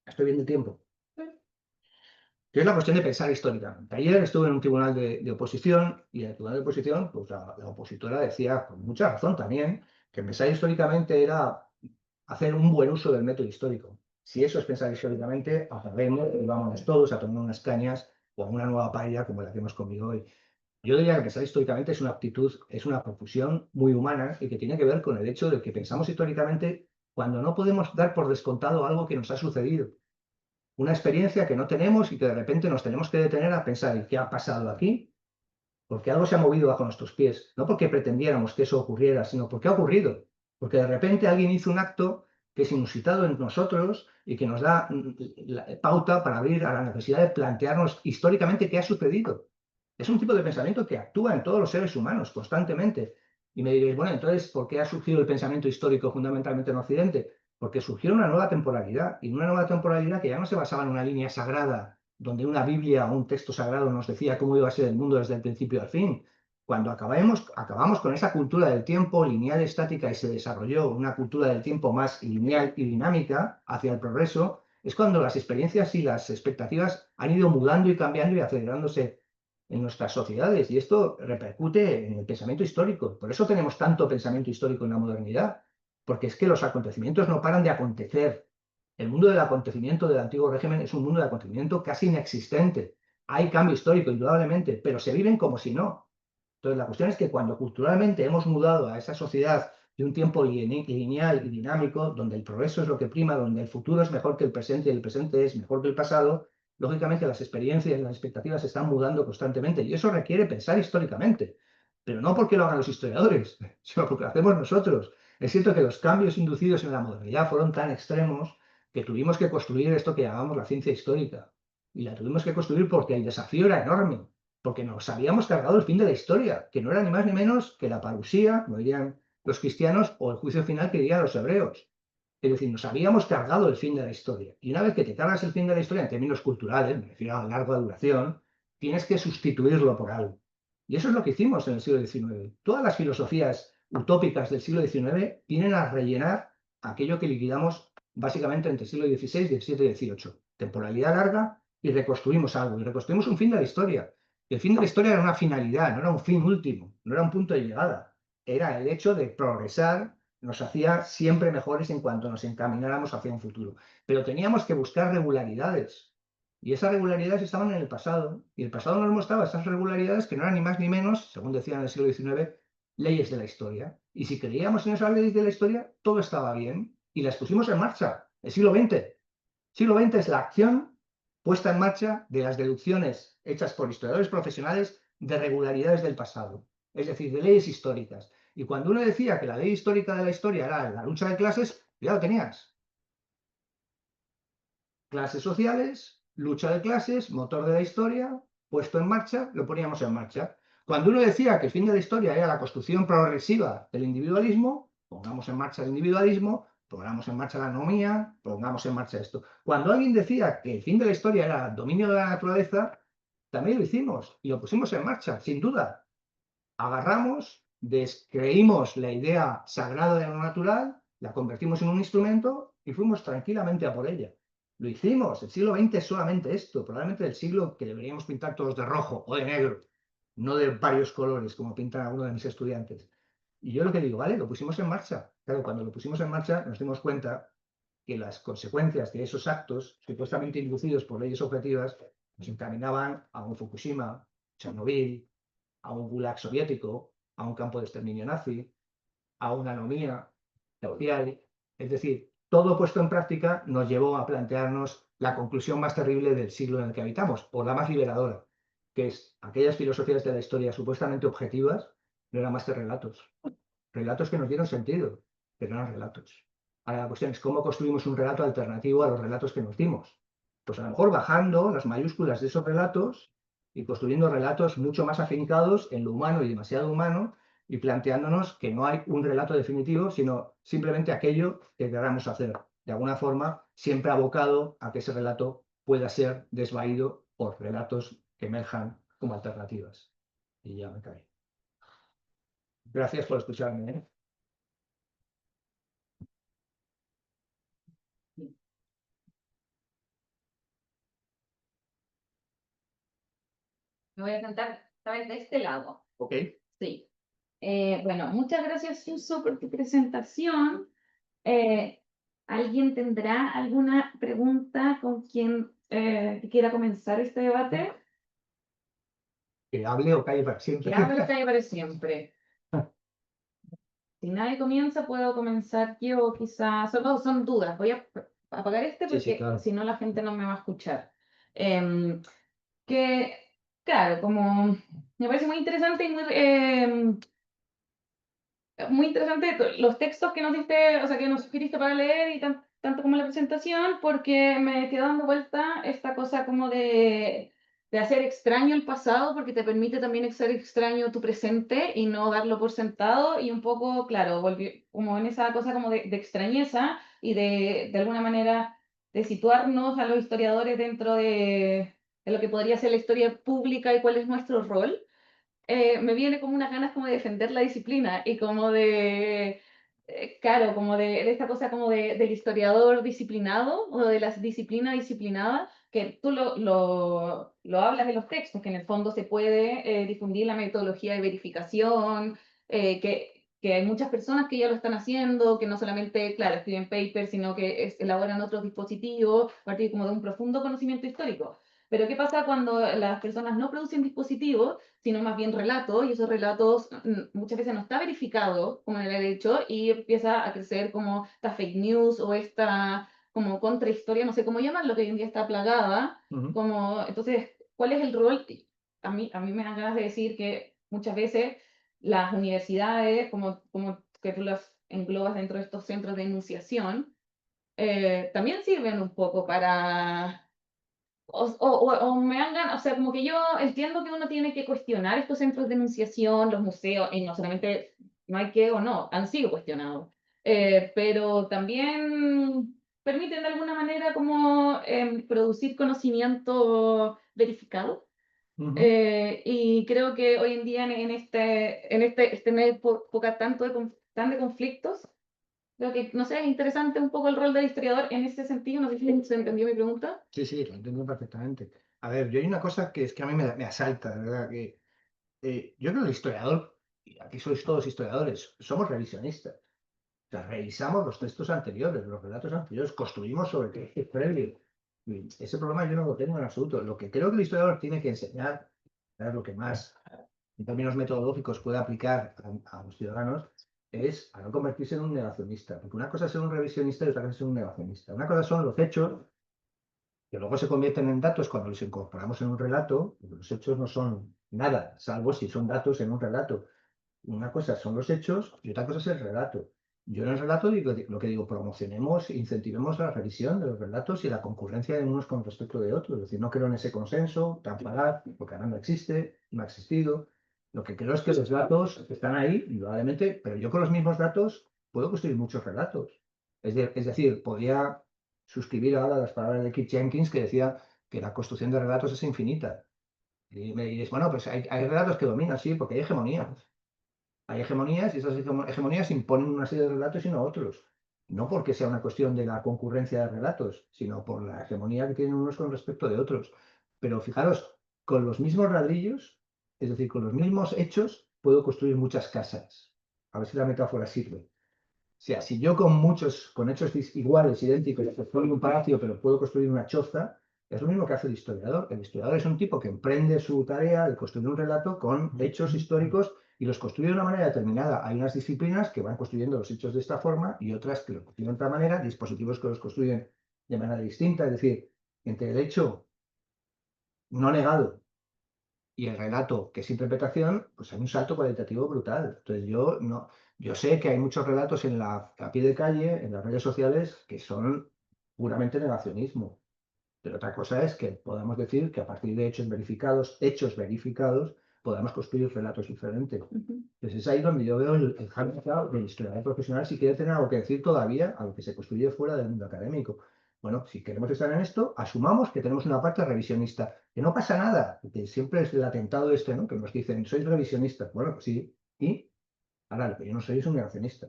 estoy bien de tiempo, que es la cuestión de pensar históricamente. Ayer estuve en un tribunal de oposición y en el tribunal de oposición, pues la opositora decía, con mucha razón también, que pensar históricamente era hacer un buen uso del método histórico. Si eso es pensar históricamente, acabemos y vámonos todos a tomar unas cañas o a una nueva paella como la que hemos comido hoy. Yo diría que pensar históricamente es una aptitud, es una profusión muy humana y que tiene que ver con el hecho de que pensamos históricamente cuando no podemos dar por descontado algo que nos ha sucedido, una experiencia que no tenemos y que de repente nos tenemos que detener a pensar, ¿y qué ha pasado aquí? Porque algo se ha movido bajo nuestros pies, no porque pretendiéramos que eso ocurriera, sino porque ha ocurrido, porque de repente alguien hizo un acto que es inusitado en nosotros y que nos da la pauta para abrir a la necesidad de plantearnos históricamente qué ha sucedido. Es un tipo de pensamiento que actúa en todos los seres humanos constantemente. Y me diréis, bueno, entonces, ¿por qué ha surgido el pensamiento histórico fundamentalmente en Occidente? Porque surgió una nueva temporalidad, y una nueva temporalidad que ya no se basaba en una línea sagrada, donde una Biblia o un texto sagrado nos decía cómo iba a ser el mundo desde el principio al fin. Cuando acabamos con esa cultura del tiempo lineal estática y se desarrolló una cultura del tiempo más lineal y dinámica hacia el progreso, es cuando las experiencias y las expectativas han ido mudando y cambiando y acelerándose en nuestras sociedades. Y esto repercute en el pensamiento histórico. Por eso tenemos tanto pensamiento histórico en la modernidad, porque es que los acontecimientos no paran de acontecer. El mundo del acontecimiento del antiguo régimen es un mundo de acontecimiento casi inexistente. Hay cambio histórico, indudablemente, pero se viven como si no. Entonces, la cuestión es que cuando culturalmente hemos mudado a esa sociedad de un tiempo lineal y dinámico, donde el progreso es lo que prima, donde el futuro es mejor que el presente y el presente es mejor que el pasado, lógicamente las experiencias y las expectativas se están mudando constantemente y eso requiere pensar históricamente, pero no porque lo hagan los historiadores, sino porque lo hacemos nosotros. Es cierto que los cambios inducidos en la modernidad fueron tan extremos que tuvimos que construir esto que llamamos la ciencia histórica. Y la tuvimos que construir porque el desafío era enorme, porque nos habíamos cargado el fin de la historia, que no era ni más ni menos que la parusía, como dirían los cristianos, o el juicio final que dirían los hebreos. Es decir, nos habíamos cargado el fin de la historia. Y una vez que te cargas el fin de la historia en términos culturales, me refiero a larga duración, tienes que sustituirlo por algo. Y eso es lo que hicimos en el siglo XIX. Todas las filosofías utópicas del siglo XIX vienen a rellenar aquello que liquidamos básicamente entre el siglo XVI, XVII y XVIII. Temporalidad larga y reconstruimos algo. Y reconstruimos un fin de la historia. Y el fin de la historia era una finalidad, no era un fin último, no era un punto de llegada. Era el hecho de progresar, nos hacía siempre mejores en cuanto nos encamináramos hacia un futuro. Pero teníamos que buscar regularidades. Y esas regularidades estaban en el pasado. Y el pasado nos mostraba esas regularidades que no eran ni más ni menos, según decían en el siglo XIX, leyes de la historia. Y si creíamos en esas leyes de la historia, todo estaba bien. Y las pusimos en marcha. El siglo XX. El siglo XX es la acción puesta en marcha de las deducciones hechas por historiadores profesionales de regularidades del pasado. Es decir, de leyes históricas. Y cuando uno decía que la ley histórica de la historia era la lucha de clases, ya lo tenías. Clases sociales, lucha de clases, motor de la historia, puesto en marcha, lo poníamos en marcha. Cuando uno decía que el fin de la historia era la construcción progresiva del individualismo, pongamos en marcha el individualismo, pongamos en marcha la anomía, pongamos en marcha esto. Cuando alguien decía que el fin de la historia era el dominio de la naturaleza, también lo hicimos y lo pusimos en marcha, sin duda. Agarramos, descreímos la idea sagrada de lo natural, la convertimos en un instrumento y fuimos tranquilamente a por ella. Lo hicimos. El siglo XX es solamente esto, probablemente el siglo que deberíamos pintar todos de rojo o de negro, no de varios colores, como pintan algunos de mis estudiantes. Y yo lo que digo, vale, lo pusimos en marcha. Claro, cuando lo pusimos en marcha nos dimos cuenta que las consecuencias de esos actos, supuestamente inducidos por leyes objetivas, nos encaminaban a un Fukushima, Chernobyl, a un gulag soviético, a un campo de exterminio nazi, a una anomía social. Es decir, todo puesto en práctica nos llevó a plantearnos la conclusión más terrible del siglo en el que habitamos, o la más liberadora, que es aquellas filosofías de la historia supuestamente objetivas no eran más que relatos. Relatos que nos dieron sentido, pero no eran relatos. Ahora la cuestión es cómo construimos un relato alternativo a los relatos que nos dimos. Pues a lo mejor bajando las mayúsculas de esos relatos y construyendo relatos mucho más afincados en lo humano y demasiado humano y planteándonos que no hay un relato definitivo, sino simplemente aquello que queramos hacer. De alguna forma, siempre abocado a que ese relato pueda ser desvaído o relatos que emerjan como alternativas. Y ya me caí. Gracias por escucharme, ¿eh? Me voy a sentar, ¿sabes? De este lado. Ok. Sí. Bueno, muchas gracias, Suso, por tu presentación. Eh, ¿Alguien tendrá alguna pregunta con quien que quiera comenzar este debate? Que hable o calle para siempre. Que hable calle para siempre. Si nadie comienza, puedo comenzar yo, quizás. Solo son dudas. Voy a apagar este Sí, sí, porque claro. si no la gente no me va a escuchar. Em, que, claro, como me parece muy interesante y muy interesante los textos que nos diste, o sea, que nos sugeriste para leer y tanto como la presentación, porque me quedó dando vuelta esta cosa como de hacer extraño el pasado, porque te permite también hacer extraño tu presente y no darlo por sentado y un poco, claro, como en esa cosa como de extrañeza y de alguna manera de situarnos a los historiadores dentro de lo que podría ser la historia pública y cuál es nuestro rol. Me viene como unas ganas como de defender la disciplina y como claro, como de esta cosa como del historiador disciplinado o de la disciplina disciplinada, que tú lo hablas en los textos, que en el fondo se puede difundir la metodología de verificación, que hay muchas personas que ya lo están haciendo, que no solamente, claro, escriben papers, sino que elaboran otros dispositivos a partir como de un profundo conocimiento histórico. Pero ¿qué pasa cuando las personas no producen dispositivos, sino más bien relatos, y esos relatos muchas veces no está verificado como en el derecho y empieza a crecer como esta fake news o esta como contrahistoria, no sé cómo llamarlo, que hoy en día está plagada, Ujú. como, entonces, ¿cuál es el rol? A mí me dan ganas de decir que muchas veces las universidades, como que tú las englobas dentro de estos centros de enunciación, también sirven un poco para o me hagan, o sea, como que yo entiendo que uno tiene que cuestionar estos centros de enunciación, los museos, y no solamente no hay que o no, han sido cuestionados, pero también permiten de alguna manera como producir conocimiento verificado. Ujú. Y creo que hoy en día en esta época tan de conflictos, creo que, no sé, es interesante un poco el rol del historiador en ese sentido, no sé si se entendió mi pregunta. Sí, sí, lo entiendo perfectamente. A ver, yo hay una cosa que es que a mí me asalta, de verdad, que yo creo que el historiador, y aquí sois todos historiadores, somos revisionistas. O sea, revisamos los textos anteriores, los relatos anteriores, construimos sobre el texto previo. Y ese problema yo no lo tengo en absoluto. Lo que creo que el historiador tiene que enseñar, es lo que más en términos metodológicos puede aplicar a los ciudadanos, es a no convertirse en un negacionista. Porque una cosa es ser un revisionista y otra cosa es ser un negacionista. Una cosa son los hechos que luego se convierten en datos cuando los incorporamos en un relato, porque los hechos no son nada, salvo si son datos en un relato. Una cosa son los hechos y otra cosa es el relato. Yo en el relato digo, lo que digo, promocionemos, incentivemos la revisión de los relatos y la concurrencia de unos con respecto de otros. Es decir, no creo en ese consenso tan falaz, porque ahora no existe, no ha existido. Lo que creo es que los datos están ahí, indudablemente, pero yo con los mismos datos puedo construir muchos relatos. Es decir, podría suscribir ahora las palabras de Keith Jenkins que decía que la construcción de relatos es infinita. Y me diréis, bueno, pues hay relatos que dominan, sí, porque hay hegemonías. Hay hegemonías y esas hegemonías imponen una serie de relatos y no otros. No porque sea una cuestión de la concurrencia de relatos, sino por la hegemonía que tienen unos con respecto de otros. Pero fijaros, con los mismos ladrillos, es decir, con los mismos hechos, puedo construir muchas casas. A ver si la metáfora sirve. O sea, si yo con hechos iguales, idénticos, construyo un palacio, pero puedo construir una choza, es lo mismo que hace el historiador. El historiador es un tipo que emprende su tarea de construir un relato con hechos históricos y los construye de una manera determinada. Hay unas disciplinas que van construyendo los hechos de esta forma y otras que los construyen de otra manera, dispositivos que los construyen de manera distinta. Es decir, entre el hecho no negado y el relato, que es interpretación, pues hay un salto cualitativo brutal. Entonces yo sé que hay muchos relatos a pie de calle, en las redes sociales, que son puramente negacionismo. Pero otra cosa es que podamos decir que a partir de hechos verificados, podamos construir relatos diferentes. Ujú. Entonces es ahí donde yo veo el hándicap del historiador profesional si quiere tener algo que decir todavía a lo que se construye fuera del mundo académico. Bueno, si queremos estar en esto, asumamos que tenemos una parte revisionista, que no pasa nada, que siempre es el atentado este, ¿no? Que nos dicen, sois revisionistas. Bueno, pues sí, y ahora, lo que yo no soy es un negacionista.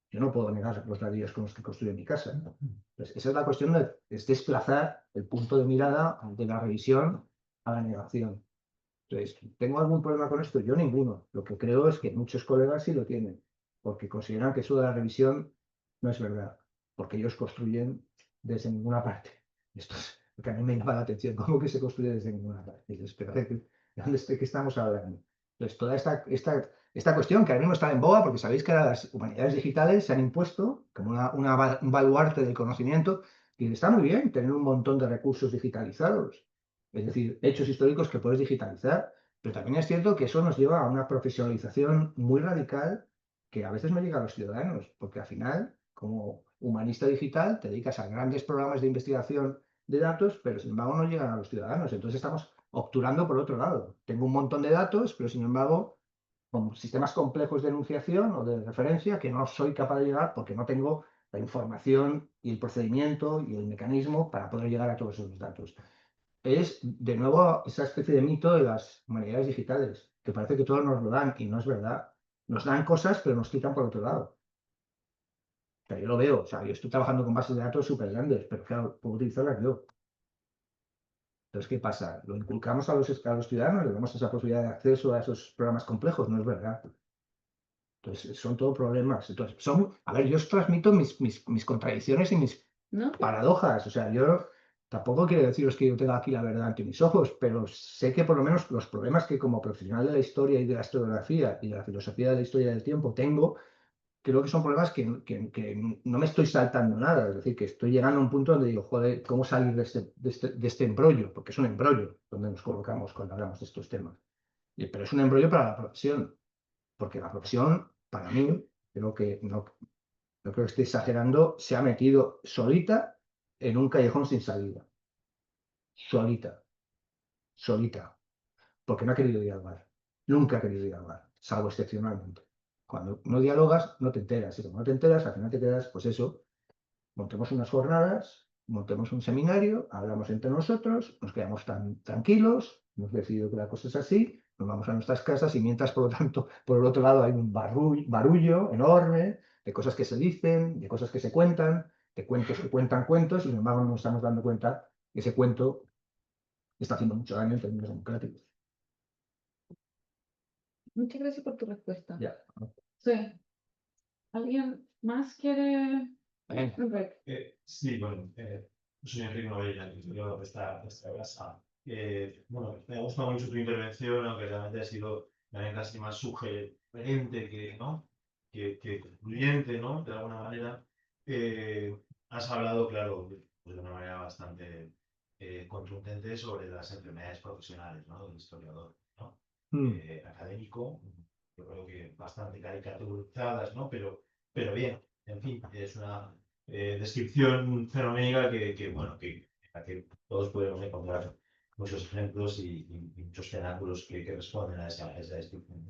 Yo no puedo negar los ladrillos con los que construyo mi casa, ¿no? Entonces, esa es la cuestión es desplazar el punto de mirada de la revisión a la negación. Entonces, ¿tengo algún problema con esto? Yo ninguno. Lo que creo es que muchos colegas sí lo tienen, porque consideran que eso de la revisión no es verdad, porque ellos construyen desde ninguna parte. Esto es lo que a mí me llama la atención, ¿cómo que se construye desde ninguna parte? Y dices, pero ¿de dónde qué estamos hablando? Entonces, toda esta cuestión que ahora mismo está en boga, porque sabéis que ahora las humanidades digitales se han impuesto como un baluarte del conocimiento, y está muy bien tener un montón de recursos digitalizados, es decir, hechos históricos que puedes digitalizar, pero también es cierto que eso nos lleva a una profesionalización muy radical que a veces no llega a los ciudadanos, porque al final, como humanista digital, te dedicas a grandes programas de investigación de datos, pero sin embargo no llegan a los ciudadanos. Entonces estamos obturando por otro lado. Tengo un montón de datos, pero sin embargo, con sistemas complejos de enunciación o de referencia que no soy capaz de llegar porque no tengo la información y el procedimiento y el mecanismo para poder llegar a todos esos datos. Es, de nuevo, esa especie de mito de las humanidades digitales, que parece que todos nos lo dan y no es verdad. Nos dan cosas, pero nos quitan por otro lado. O sea, yo lo veo, o sea, yo estoy trabajando con bases de datos súper grandes, pero claro, puedo utilizarlas yo. Entonces, ¿qué pasa? Lo inculcamos a los ciudadanos, le damos esa posibilidad de acceso a esos programas complejos, no es verdad. Entonces, son todo problemas. Entonces, a ver, yo os transmito mis contradicciones y mis ¿No? paradojas. O sea, yo tampoco quiero deciros que yo tenga aquí la verdad ante mis ojos, pero sé que por lo menos los problemas que como profesional de la historia y de la historiografía y de la filosofía de la historia del tiempo tengo, creo que son problemas que no me estoy saltando nada. Es decir, que estoy llegando a un punto donde digo, joder, ¿cómo salir de este embrollo? Porque es un embrollo donde nos colocamos cuando hablamos de estos temas. Pero es un embrollo para la profesión, porque la profesión, para mí, creo que no creo que esté exagerando, se ha metido solita en un callejón sin salida. Solita, solita. Porque no ha querido dialogar. Nunca ha querido dialogar, salvo excepcionalmente. Cuando no dialogas, no te enteras. Y como no te enteras, al final te quedas, pues eso, montemos unas jornadas, montemos un seminario, hablamos entre nosotros, nos quedamos tan tranquilos, hemos decidido que la cosa es así, nos vamos a nuestras casas y mientras, por lo tanto, por el otro lado hay un barullo enorme de cosas que se dicen, de cosas que se cuentan, de cuentos que cuentan cuentos y sin embargo no nos estamos dando cuenta que ese cuento está haciendo mucho daño en términos democráticos. Muchas gracias por tu respuesta. Ya. Sí. ¿Alguien más quiere? Venga. Sí, bueno, soy Enrique Novella, yo de esta casa. Bueno, me ha gustado mucho tu intervención, aunque realmente ha sido también casi más sugerente que, ¿no? que concluyente, ¿no? De alguna manera. Has hablado, claro, pues de una manera bastante contundente sobre las enfermedades profesionales, ¿no? Del historiador, ¿no? Mm. Académico, yo creo que bastante caricaturizadas, ¿no? Pero bien, en fin, es una descripción fenoménica bueno, en la que todos podemos encontrar muchos ejemplos y muchos cenáculos que responden a esa descripción.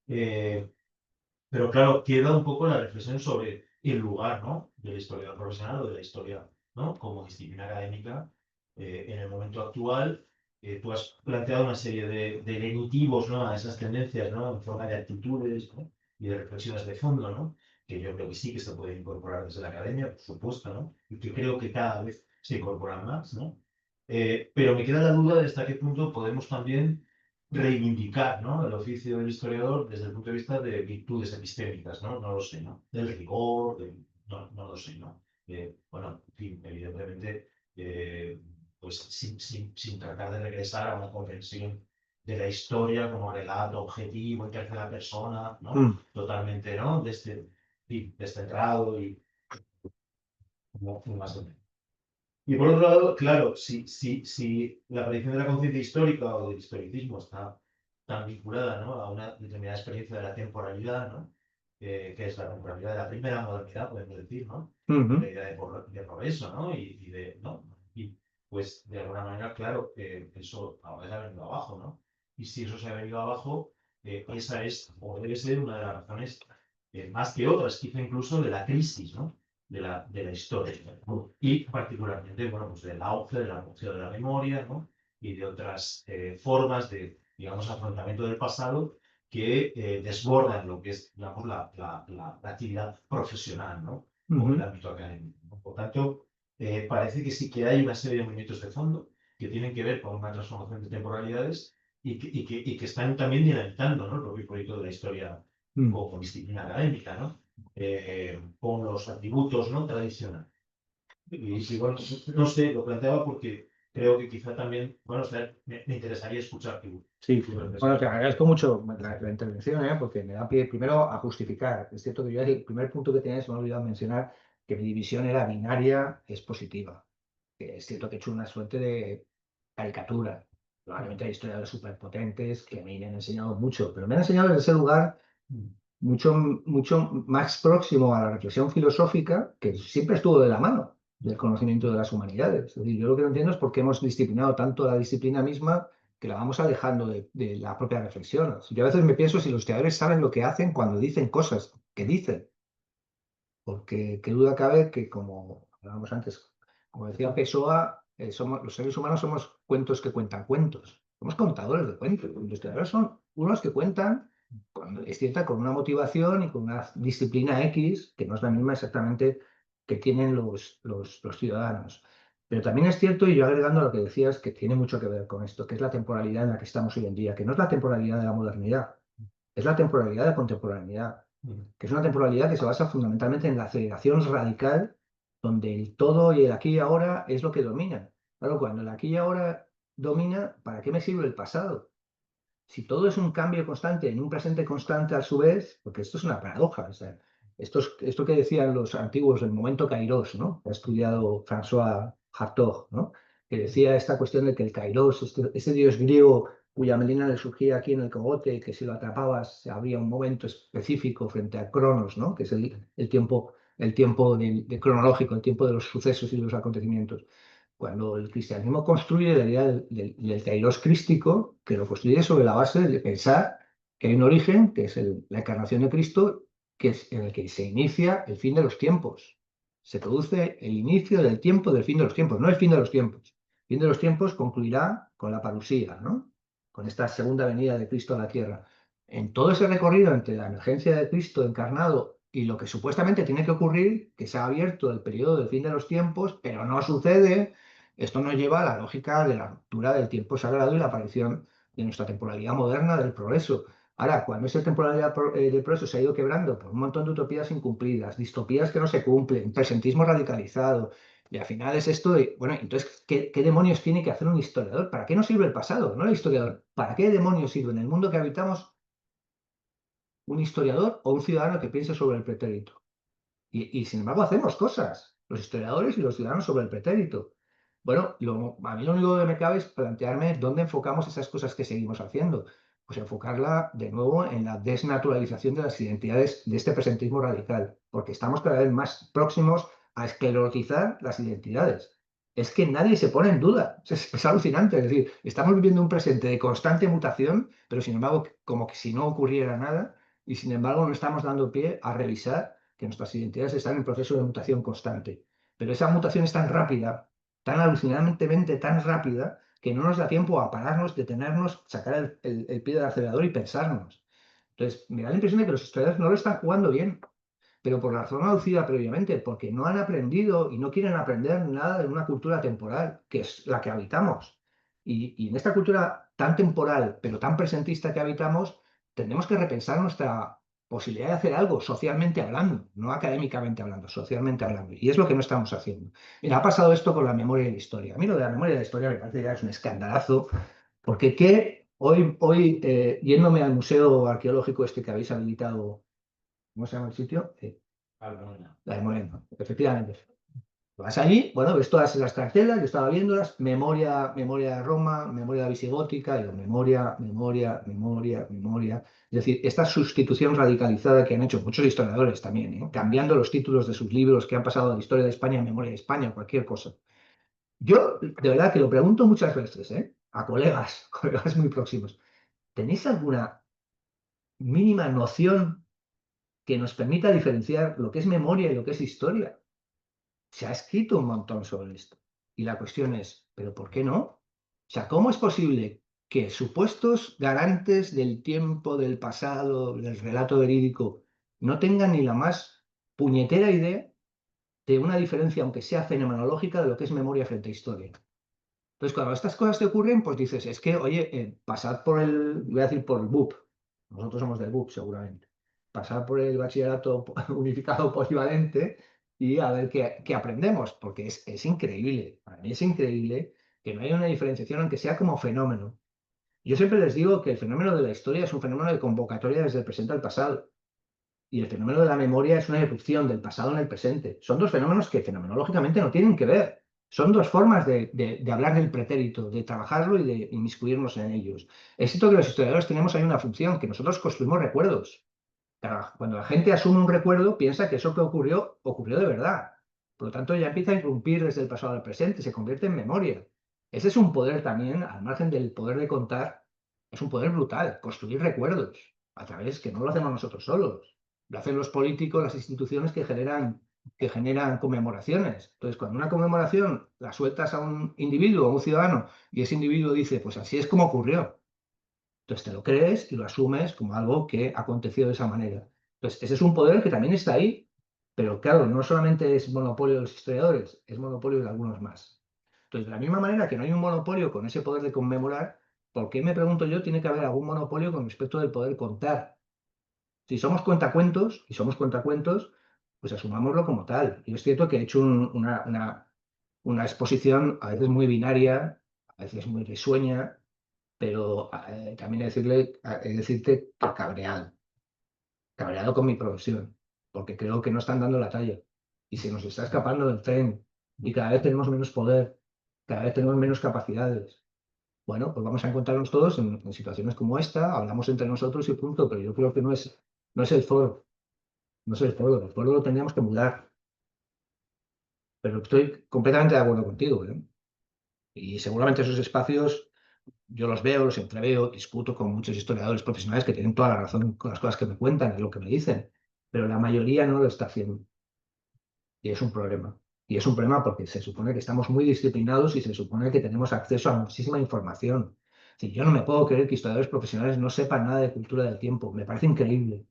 Pero claro, queda un poco la reflexión sobre el lugar, ¿no? De la historia profesional o de la historia, ¿no? Como disciplina académica en el momento actual. Tú has planteado una serie de lenitivos, ¿no? A esas tendencias, ¿no? En forma de actitudes, ¿no? Y de reflexiones de fondo, ¿no? Que yo creo que sí que se puede incorporar desde la academia, por supuesto, ¿no? Y que creo que cada vez se incorporan más, ¿no? Pero me queda la duda de hasta qué punto podemos también reivindicar, ¿no? El oficio del historiador desde el punto de vista de virtudes epistémicas, ¿no? No lo sé, ¿no? Del rigor, no lo sé, ¿no? Bueno, en fin, evidentemente, pues sin tratar de regresar a una comprensión de la historia como relato objetivo en tercera persona, ¿no? Totalmente, ¿no? Descentrado y más o menos. Y por otro lado, claro, si la aparición de la conciencia histórica o del historicismo está tan vinculada, ¿no? A una determinada experiencia de la temporalidad, ¿no? Que es la temporalidad de la primera modernidad, podemos decir, ¿no? La idea de progreso, ¿no? ¿no? Y pues de alguna manera, claro, eso ahora se ha venido abajo, ¿no? Y si eso se ha venido abajo, esa es, o debe ser una de las razones, más que otras, quizá incluso de la crisis, ¿no? de la historia, ¿no? Y particularmente, bueno, pues del auge de la Museo de la Memoria, ¿no? Y de otras formas de, digamos, afrontamiento del pasado que desbordan lo que es, digamos, la actividad profesional, ¿no? O el ámbito académico, ¿no? Por tanto, parece que sí que hay una serie de movimientos de fondo que tienen que ver con una transformación de temporalidades y que están también dinamitando, ¿no? El propio proyecto de la historia como disciplina académica, ¿no? Con los atributos, ¿no? Tradicionales. Y bueno, no sé, lo planteaba porque creo que quizá también, bueno, o sea, me interesaría escuchar tu. Sí, bueno, te agradezco mucho la intervención, porque me da pie primero a justificar. Es cierto que yo el primer punto que tenía, se me ha olvidado mencionar, que mi división era binaria expositiva. Que es cierto que he hecho una suerte de caricatura. Probablemente hay historiadores superpotentes que me han enseñado mucho, pero me han enseñado desde ese lugar mucho, mucho más próximo a la reflexión filosófica, que siempre estuvo de la mano del conocimiento de las humanidades. Es decir, yo lo que no entiendo es por qué hemos disciplinado tanto la disciplina misma que la vamos alejando de la propia reflexión. Yo a veces me pienso si los historiadores saben lo que hacen cuando dicen cosas que dicen. Porque qué duda cabe que, como hablábamos antes, como decía Pessoa, los seres humanos somos cuentos que cuentan cuentos. Somos contadores de cuentos. Los historiadores son unos que cuentan, es cierta, con una motivación y con una disciplina X, que no es la misma exactamente que tienen los ciudadanos. Pero también es cierto, y yo agregando a lo que decías, que tiene mucho que ver con esto, que es la temporalidad en la que estamos hoy en día, que no es la temporalidad de la modernidad, es la temporalidad de la contemporaneidad, que es una temporalidad que se basa fundamentalmente en la aceleración radical, donde el todo y el aquí y ahora es lo que domina. Claro, cuando el aquí y ahora domina, ¿para qué me sirve el pasado? Si todo es un cambio constante en un presente constante a su vez, porque esto es una paradoja. O sea, esto que decían los antiguos, el momento kairos, ¿no? Que ha estudiado François Hartog, ¿no? Que decía esta cuestión de que el kairos, este dios griego cuya melena le surgía aquí en el cogote, que si lo atrapabas habría un momento específico frente a Cronos, ¿no? Que es el tiempo cronológico, el tiempo de los sucesos y de los acontecimientos. Cuando el cristianismo construye la idea del kairos crístico, que lo construye sobre la base de pensar que hay un origen, que es la encarnación de Cristo, que es en el que se inicia el fin de los tiempos. Se produce el inicio del tiempo del fin de los tiempos, no el fin de los tiempos. El fin de los tiempos concluirá con la parusía, ¿no? Con esta segunda venida de Cristo a la tierra. En todo ese recorrido entre la emergencia de Cristo encarnado y lo que supuestamente tiene que ocurrir, que se ha abierto el periodo del fin de los tiempos, pero no sucede. Esto nos lleva a la lógica de la ruptura del tiempo sagrado y la aparición de nuestra temporalidad moderna del progreso. Ahora, cuando esa temporalidad del progreso se ha ido quebrando por un montón de utopías incumplidas, distopías que no se cumplen, presentismo radicalizado, y al final es esto de, bueno, entonces, ¿qué demonios tiene que hacer un historiador? ¿Para qué nos sirve el pasado? No el historiador. ¿Para qué demonios sirve en el mundo que habitamos un historiador o un ciudadano que piense sobre el pretérito? Y sin embargo hacemos cosas, los historiadores y los ciudadanos sobre el pretérito. Bueno, a mí lo único que me cabe es plantearme dónde enfocamos esas cosas que seguimos haciendo. Pues enfocarla de nuevo en la desnaturalización de las identidades de este presentismo radical, porque estamos cada vez más próximos a esclerotizar las identidades. Es que nadie se pone en duda, es alucinante, es decir, estamos viviendo un presente de constante mutación, pero sin embargo como que si no ocurriera nada, y sin embargo no estamos dando pie a revisar que nuestras identidades están en proceso de mutación constante. Pero esa mutación es tan rápida, tan alucinantemente tan rápida, que no nos da tiempo a pararnos, detenernos, sacar el pie del acelerador y pensarnos. Entonces, me da la impresión de que los historiadores no lo están jugando bien, pero por la razón aducida previamente, porque no han aprendido y no quieren aprender nada de una cultura temporal, que es la que habitamos. Y en esta cultura tan temporal, pero tan presentista que habitamos, tenemos que repensar nuestra posibilidad de hacer algo socialmente hablando, no académicamente hablando, socialmente hablando. Y es lo que no estamos haciendo. Mira, ha pasado esto con la memoria y la historia. A mí lo de la memoria y la historia me parece ya es un escandalazo, porque hoy yéndome al museo arqueológico este que habéis habilitado, ¿cómo se llama el sitio? Almudena. La de Moreno, efectivamente. Vas allí, bueno, ves todas las cartelas, yo estaba viéndolas, memoria de Roma, memoria visigótica, digo, memoria. Es decir, esta sustitución radicalizada que han hecho muchos historiadores también, cambiando los títulos de sus libros que han pasado de la historia de España a memoria de España, cualquier cosa. Yo, de verdad, que lo pregunto muchas veces, a colegas muy próximos. ¿Tenéis alguna mínima noción que nos permita diferenciar lo que es memoria y lo que es historia? Se ha escrito un montón sobre esto. Y la cuestión es, ¿pero por qué no? O sea, ¿cómo es posible que supuestos garantes del tiempo, del pasado, del relato verídico, no tengan ni la más puñetera idea de una diferencia, aunque sea fenomenológica, de lo que es memoria frente a historia? Entonces, cuando estas cosas te ocurren, pues dices, es que, oye, pasad por voy a decir por el BUP, nosotros somos del BUP seguramente, pasar por el bachillerato unificado polivalente y a ver qué aprendemos, porque es increíble, para mí es increíble que no haya una diferenciación, aunque sea como fenómeno. Yo siempre les digo que el fenómeno de la historia es un fenómeno de convocatoria desde el presente al pasado, y el fenómeno de la memoria es una irrupción del pasado en el presente. Son dos fenómenos que fenomenológicamente no tienen que ver. Son dos formas de hablar del pretérito, de trabajarlo y de inmiscuirnos en ellos. Es cierto que los historiadores tenemos ahí una función, que nosotros construimos recuerdos. Cuando la gente asume un recuerdo, piensa que eso que ocurrió, ocurrió de verdad. Por lo tanto, ya empieza a irrumpir desde el pasado al presente, se convierte en memoria. Ese es un poder también, al margen del poder de contar, es un poder brutal, construir recuerdos, a través que no lo hacemos nosotros solos. Lo hacen los políticos, las instituciones que generan conmemoraciones. Entonces, cuando una conmemoración la sueltas a un individuo, a un ciudadano, y ese individuo dice, pues así es como ocurrió, entonces te lo crees y lo asumes como algo que ha acontecido de esa manera. Entonces, ese es un poder que también está ahí, pero claro, no solamente es monopolio de los historiadores, es monopolio de algunos más. Entonces, de la misma manera que no hay un monopolio con ese poder de conmemorar, ¿por qué, me pregunto yo, tiene que haber algún monopolio con respecto del poder contar? Si somos cuentacuentos, y somos cuentacuentos, pues asumámoslo como tal. Y es cierto que he hecho una exposición a veces muy binaria, a veces muy risueña, pero también decirte que cabreado con mi profesión, porque creo que no están dando la talla y se nos está escapando del tren y cada vez tenemos menos poder, cada vez tenemos menos capacidades. Bueno, pues vamos a encontrarnos todos en situaciones como esta, hablamos entre nosotros y punto, pero yo creo que no es el foro, no es el foro lo tendríamos que mudar, pero estoy completamente de acuerdo contigo, ¿eh? Y seguramente esos espacios yo los veo, los entreveo, discuto con muchos historiadores profesionales que tienen toda la razón con las cosas que me cuentan y lo que me dicen, pero la mayoría no lo está haciendo. Y es un problema. Y es un problema porque se supone que estamos muy disciplinados y se supone que tenemos acceso a muchísima información. Es decir, yo no me puedo creer que historiadores profesionales no sepan nada de cultura del tiempo. Me parece increíble.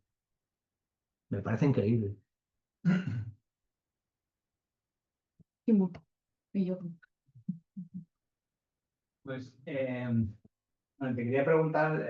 Me parece increíble. Y yo, Pues bueno, te quería preguntar,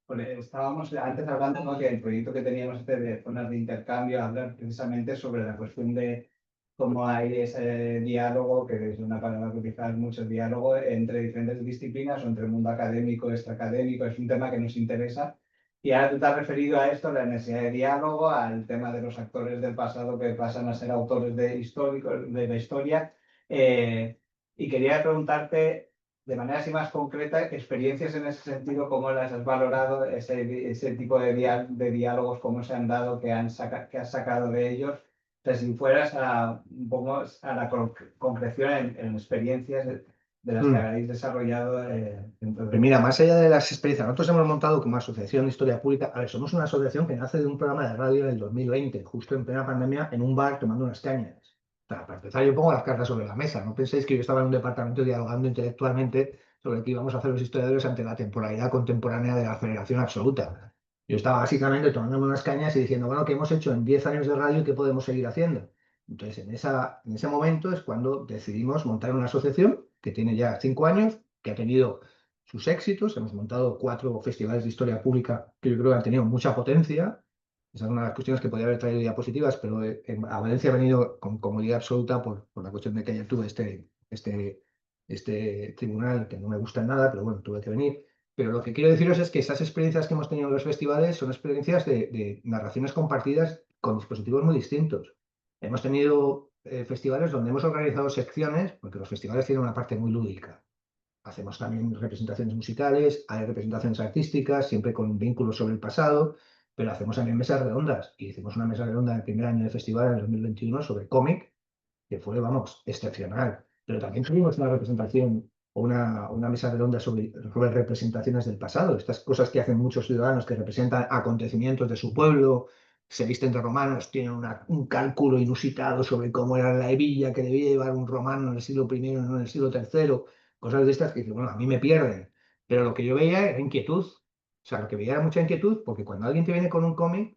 porque estábamos antes hablando, ¿no?, que el proyecto que teníamos de zonas de intercambio, hablar precisamente sobre la cuestión de cómo hay ese diálogo, que es una palabra que utilizamos mucho, el diálogo entre diferentes disciplinas o entre el mundo académico, extraacadémico, es un tema que nos interesa. Y ahora tú te has referido a esto, la necesidad de diálogo, al tema de los actores del pasado que pasan a ser autores históricos de la historia. Y quería preguntarte, de manera así más concreta, experiencias en ese sentido, cómo las has valorado, ese tipo de diálogos, cómo se han dado, qué has sacado de ellos. Entonces, si fueras un poco a la concreción en experiencias de las que habéis desarrollado dentro de... Pues mira, más allá de las experiencias, nosotros hemos montado como asociación de historia pública. A ver, somos una asociación que nace de un programa de radio en el 2020, justo en plena pandemia, en un bar tomando unas cañas. O sea, para empezar, yo pongo las cartas sobre la mesa. No penséis que yo estaba en un departamento dialogando intelectualmente sobre qué íbamos a hacer los historiadores ante la temporalidad contemporánea de la aceleración absoluta. Yo estaba básicamente tomándome unas cañas y diciendo, bueno, ¿qué hemos hecho en 10 años de radio y qué podemos seguir haciendo? Entonces, en ese momento es cuando decidimos montar una asociación que tiene ya 5 años, que ha tenido sus éxitos. Hemos montado 4 festivales de historia pública que yo creo que han tenido mucha potencia. Esa es una de las cuestiones que podría haber traído diapositivas, pero a Valencia ha venido con comodidad absoluta por la cuestión de que ayer tuve este tribunal que no me gusta en nada, pero bueno, tuve que venir. Pero lo que quiero deciros es que esas experiencias que hemos tenido en los festivales son experiencias de narraciones compartidas con dispositivos muy distintos. Hemos tenido festivales donde hemos organizado secciones, porque los festivales tienen una parte muy lúdica. Hacemos también representaciones musicales, hay representaciones artísticas, siempre con vínculos sobre el pasado, pero hacemos también mesas redondas. Y hicimos una mesa redonda en el primer año del festival, en el 2021, sobre cómic, que fue, vamos, excepcional. Pero también tuvimos una representación o una mesa redonda sobre representaciones del pasado, estas cosas que hacen muchos ciudadanos que representan acontecimientos de su pueblo, se visten de romanos, tienen un cálculo inusitado sobre cómo era la hebilla que debía llevar un romano en el siglo I, no en el siglo III, cosas de estas que dices, bueno, a mí me pierden. Pero lo que yo veía era inquietud. O sea, lo que veía era mucha inquietud, porque cuando alguien te viene con un cómic,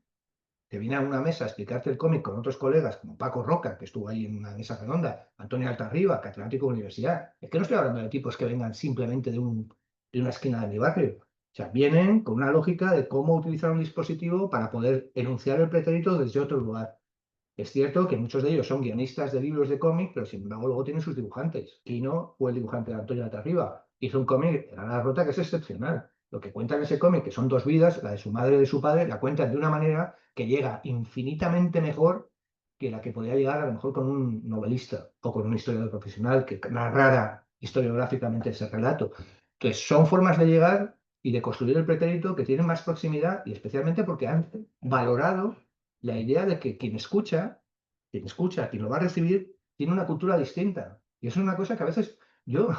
te viene a una mesa a explicarte el cómic con otros colegas, como Paco Roca, que estuvo ahí en una mesa redonda, Antonio Altarriba, catedrático de universidad. Es que no estoy hablando de tipos que vengan simplemente de una esquina de mi barrio. O sea, vienen con una lógica de cómo utilizar un dispositivo para poder enunciar el pretérito desde otro lugar. Es cierto que muchos de ellos son guionistas de libros de cómic, pero sin embargo luego tienen sus dibujantes. Kino fue el dibujante de Antonio Altarriba. Hizo un cómic, La Rota, que es excepcional. Lo que cuenta en ese cómic, que son dos vidas, la de su madre y de su padre, la cuentan de una manera que llega infinitamente mejor que la que podría llegar a lo mejor con un novelista o con un historiador profesional que narrara historiográficamente ese relato. Entonces, son formas de llegar y de construir el pretérito que tienen más proximidad y especialmente porque han valorado la idea de que quien escucha, quien lo va a recibir, tiene una cultura distinta. Y eso es una cosa que a veces yo,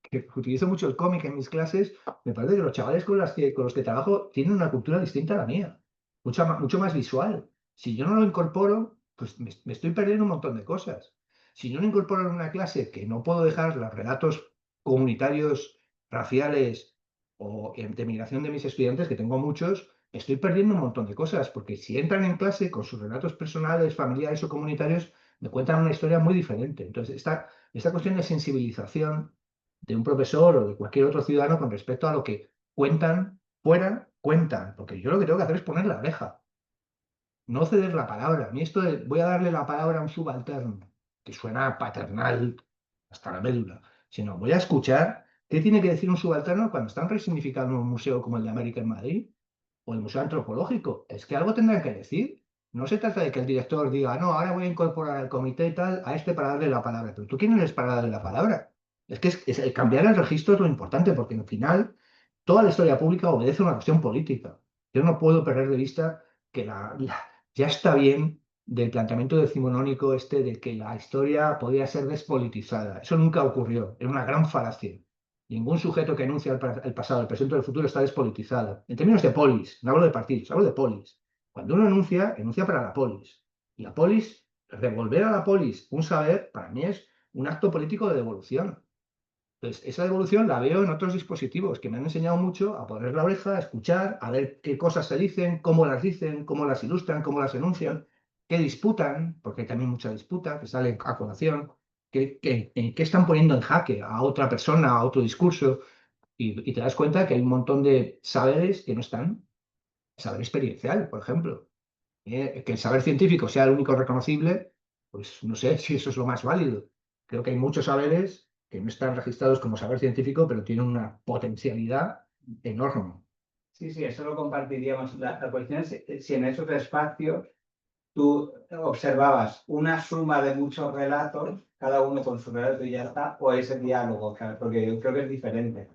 que utilizo mucho el cómic en mis clases, me parece que los chavales con los que trabajo tienen una cultura distinta a la mía, mucho más visual. Si yo no lo incorporo, pues me estoy perdiendo un montón de cosas. Si yo no incorporo en una clase que no puedo dejar los relatos comunitarios, raciales o de migración de mis estudiantes, que tengo muchos, estoy perdiendo un montón de cosas, porque si entran en clase con sus relatos personales, familiares o comunitarios, me cuentan una historia muy diferente. Entonces, esta cuestión de sensibilización de un profesor o de cualquier otro ciudadano con respecto a lo que cuentan fuera, cuentan, porque yo lo que tengo que hacer es poner la oreja, no ceder la palabra. A mí esto de voy a darle la palabra a un subalterno, que suena paternal hasta la médula, sino voy a escuchar qué tiene que decir un subalterno cuando están resignificando un museo como el de América en Madrid o el Museo Antropológico. Es que algo tendrán que decir. No se trata de que el director diga, no, ahora voy a incorporar al comité y tal a este para darle la palabra. Pero tú, ¿quién eres para darle la palabra? Es que el cambiar el registro es lo importante, porque al final toda la historia pública obedece a una cuestión política. Yo no puedo perder de vista que ya está bien del planteamiento decimonónico este de que la historia podía ser despolitizada. Eso nunca ocurrió. Era una gran falacia. Ningún sujeto que enuncia el pasado, el presente o el futuro está despolitizado. En términos de polis, no hablo de partidos, hablo de polis. Cuando uno enuncia para la polis. Y la polis, devolver a la polis un saber, para mí es un acto político de devolución. Entonces, esa devolución la veo en otros dispositivos que me han enseñado mucho a poner la oreja, a escuchar, a ver qué cosas se dicen, cómo las ilustran, cómo las enuncian, qué disputan, porque hay también mucha disputa que sale a colación, qué están poniendo en jaque a otra persona, a otro discurso, y te das cuenta que hay un montón de saberes que no están. Saber experiencial, por ejemplo. Que el saber científico sea el único reconocible, pues no sé si eso es lo más válido. Creo que hay muchos saberes que no están registrados como saber científico, pero tienen una potencialidad enorme. Sí, sí, eso lo compartiríamos. La cuestión es si en esos espacios tú observabas una suma de muchos relatos, cada uno con su relato y ya está, o ese diálogo, claro, porque yo creo que es diferente.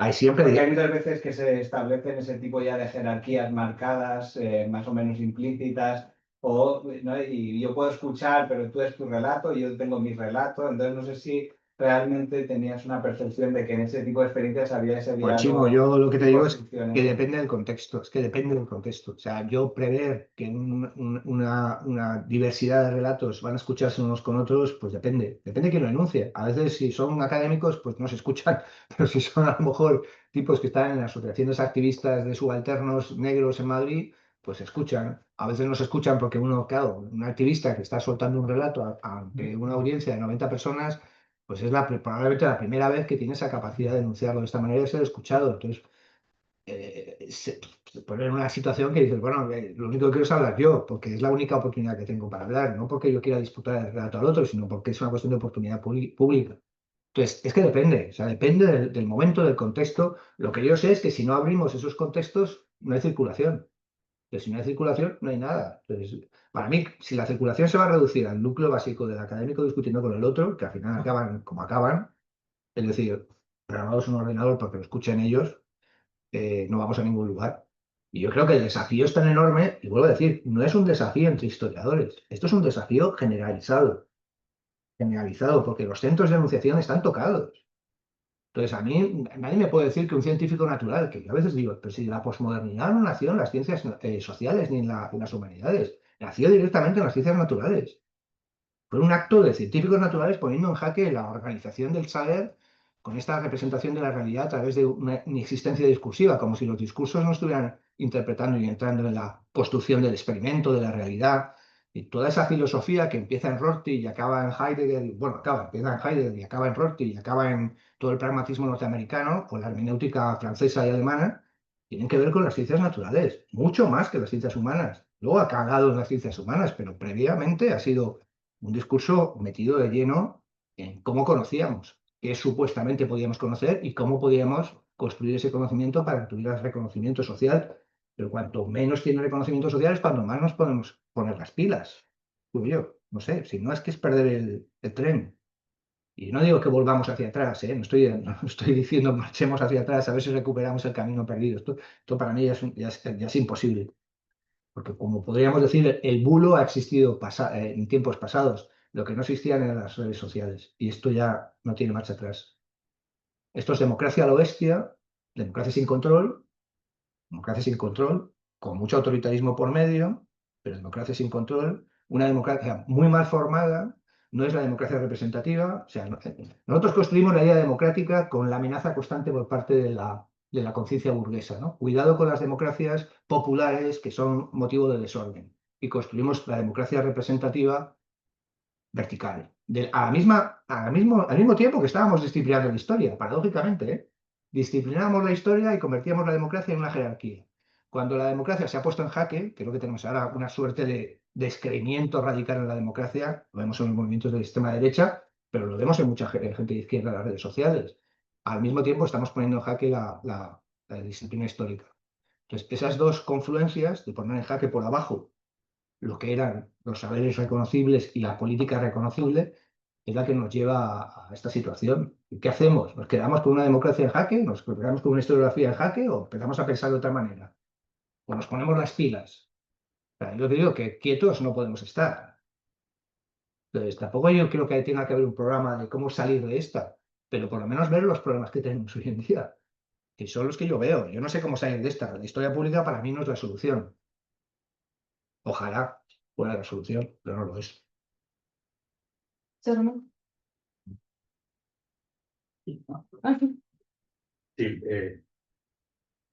Hay siempre Porque hay muchas veces que se establecen ese tipo ya de jerarquías marcadas, más o menos implícitas, ¿no? Y yo puedo escuchar, pero tú es tu relato y yo tengo mi relato, entonces no sé si realmente tenías una percepción de que en ese tipo de experiencias había ese Pues diálogo. Chimo, yo lo que te digo es construcción, que ¿no? depende del contexto, es que depende del contexto. O sea, yo prever que una diversidad de relatos van a escucharse unos con otros, pues depende de quién lo enuncie. A veces si son académicos, pues no se escuchan, pero si son a lo mejor tipos que están en asociaciones activistas de subalternos negros en Madrid, pues se escuchan. A veces no se escuchan porque uno, claro, un activista que está soltando un relato ante una audiencia de 90 personas, pues es probablemente la primera vez que tiene esa capacidad de denunciarlo de esta manera y ser escuchado. Entonces, se pone en una situación que dices, bueno, lo único que quiero es hablar yo, porque es la única oportunidad que tengo para hablar, no porque yo quiera disputar el relato al otro, sino porque es una cuestión de oportunidad pública. Entonces, es que depende, o sea, depende del momento, del contexto. Lo que yo sé es que si no abrimos esos contextos, no hay circulación. Que si no hay circulación, no hay nada. Entonces, para mí, si la circulación se va a reducir al núcleo básico del académico discutiendo con el otro, que al final acaban como acaban, es decir, programados en un ordenador para que lo escuchen ellos, no vamos a ningún lugar. Y yo creo que el desafío es tan enorme, y vuelvo a decir, no es un desafío entre historiadores, esto es un desafío generalizado, porque los centros de enunciación están tocados. Entonces, a mí nadie me puede decir que un científico natural, que yo a veces digo, pero si la posmodernidad no nació en las ciencias sociales ni en las humanidades, nació directamente en las ciencias naturales. Fue un acto de científicos naturales poniendo en jaque la organización del saber con esta representación de la realidad a través de una inexistencia discursiva, como si los discursos no estuvieran interpretando y entrando en la construcción del experimento, de la realidad. Y toda esa filosofía que empieza en Rorty y acaba en Heidegger, bueno, empieza en Heidegger y acaba en Rorty y acaba en todo el pragmatismo norteamericano, o la hermenéutica francesa y alemana, tienen que ver con las ciencias naturales, mucho más que las ciencias humanas. Luego ha cagado en las ciencias humanas, pero previamente ha sido un discurso metido de lleno en cómo conocíamos, qué supuestamente podíamos conocer y cómo podíamos construir ese conocimiento para que tuviera reconocimiento social. Pero cuanto menos tiene reconocimiento social es cuando más nos podemos poner las pilas. Digo yo, no sé, si no es que es perder el tren. Y no digo que volvamos hacia atrás, ¿eh? No estoy diciendo marchemos hacia atrás a ver si recuperamos el camino perdido. Esto para mí ya es imposible. Porque como podríamos decir, el bulo ha existido en tiempos pasados, lo que no existían eran las redes sociales. Y esto ya no tiene marcha atrás. Esto es democracia a lo bestia, democracia sin control, con mucho autoritarismo por medio, pero democracia sin control, una democracia muy mal formada, no es la democracia representativa. O sea, nosotros construimos la idea democrática con la amenaza constante por parte de la conciencia burguesa, ¿no? Cuidado con las democracias populares que son motivo de desorden. Y construimos la democracia representativa vertical. Al mismo tiempo que estábamos disciplinando la historia, paradójicamente, ¿eh? Disciplinábamos la historia y convertíamos la democracia en una jerarquía. Cuando la democracia se ha puesto en jaque, creo que tenemos ahora una suerte de descreimiento radical en la democracia, lo vemos en los movimientos de la extrema derecha, pero lo vemos en mucha gente de izquierda en las redes sociales. Al mismo tiempo estamos poniendo en jaque la disciplina histórica. Entonces, esas dos confluencias de poner en jaque por abajo lo que eran los saberes reconocibles y la política reconocible, es la que nos lleva a esta situación. ¿Y qué hacemos? ¿Nos quedamos con una democracia en jaque? ¿Nos quedamos con una historiografía en jaque? ¿O empezamos a pensar de otra manera? ¿O nos ponemos las pilas? O sea, yo te digo que quietos no podemos estar. Entonces, tampoco yo creo que tenga que haber un programa de cómo salir de esta, pero por lo menos ver los problemas que tenemos hoy en día, que son los que yo veo. Yo no sé cómo salir de esta. La historia pública para mí no es la solución. Ojalá fuera la solución, pero no lo es. Germán. Sí,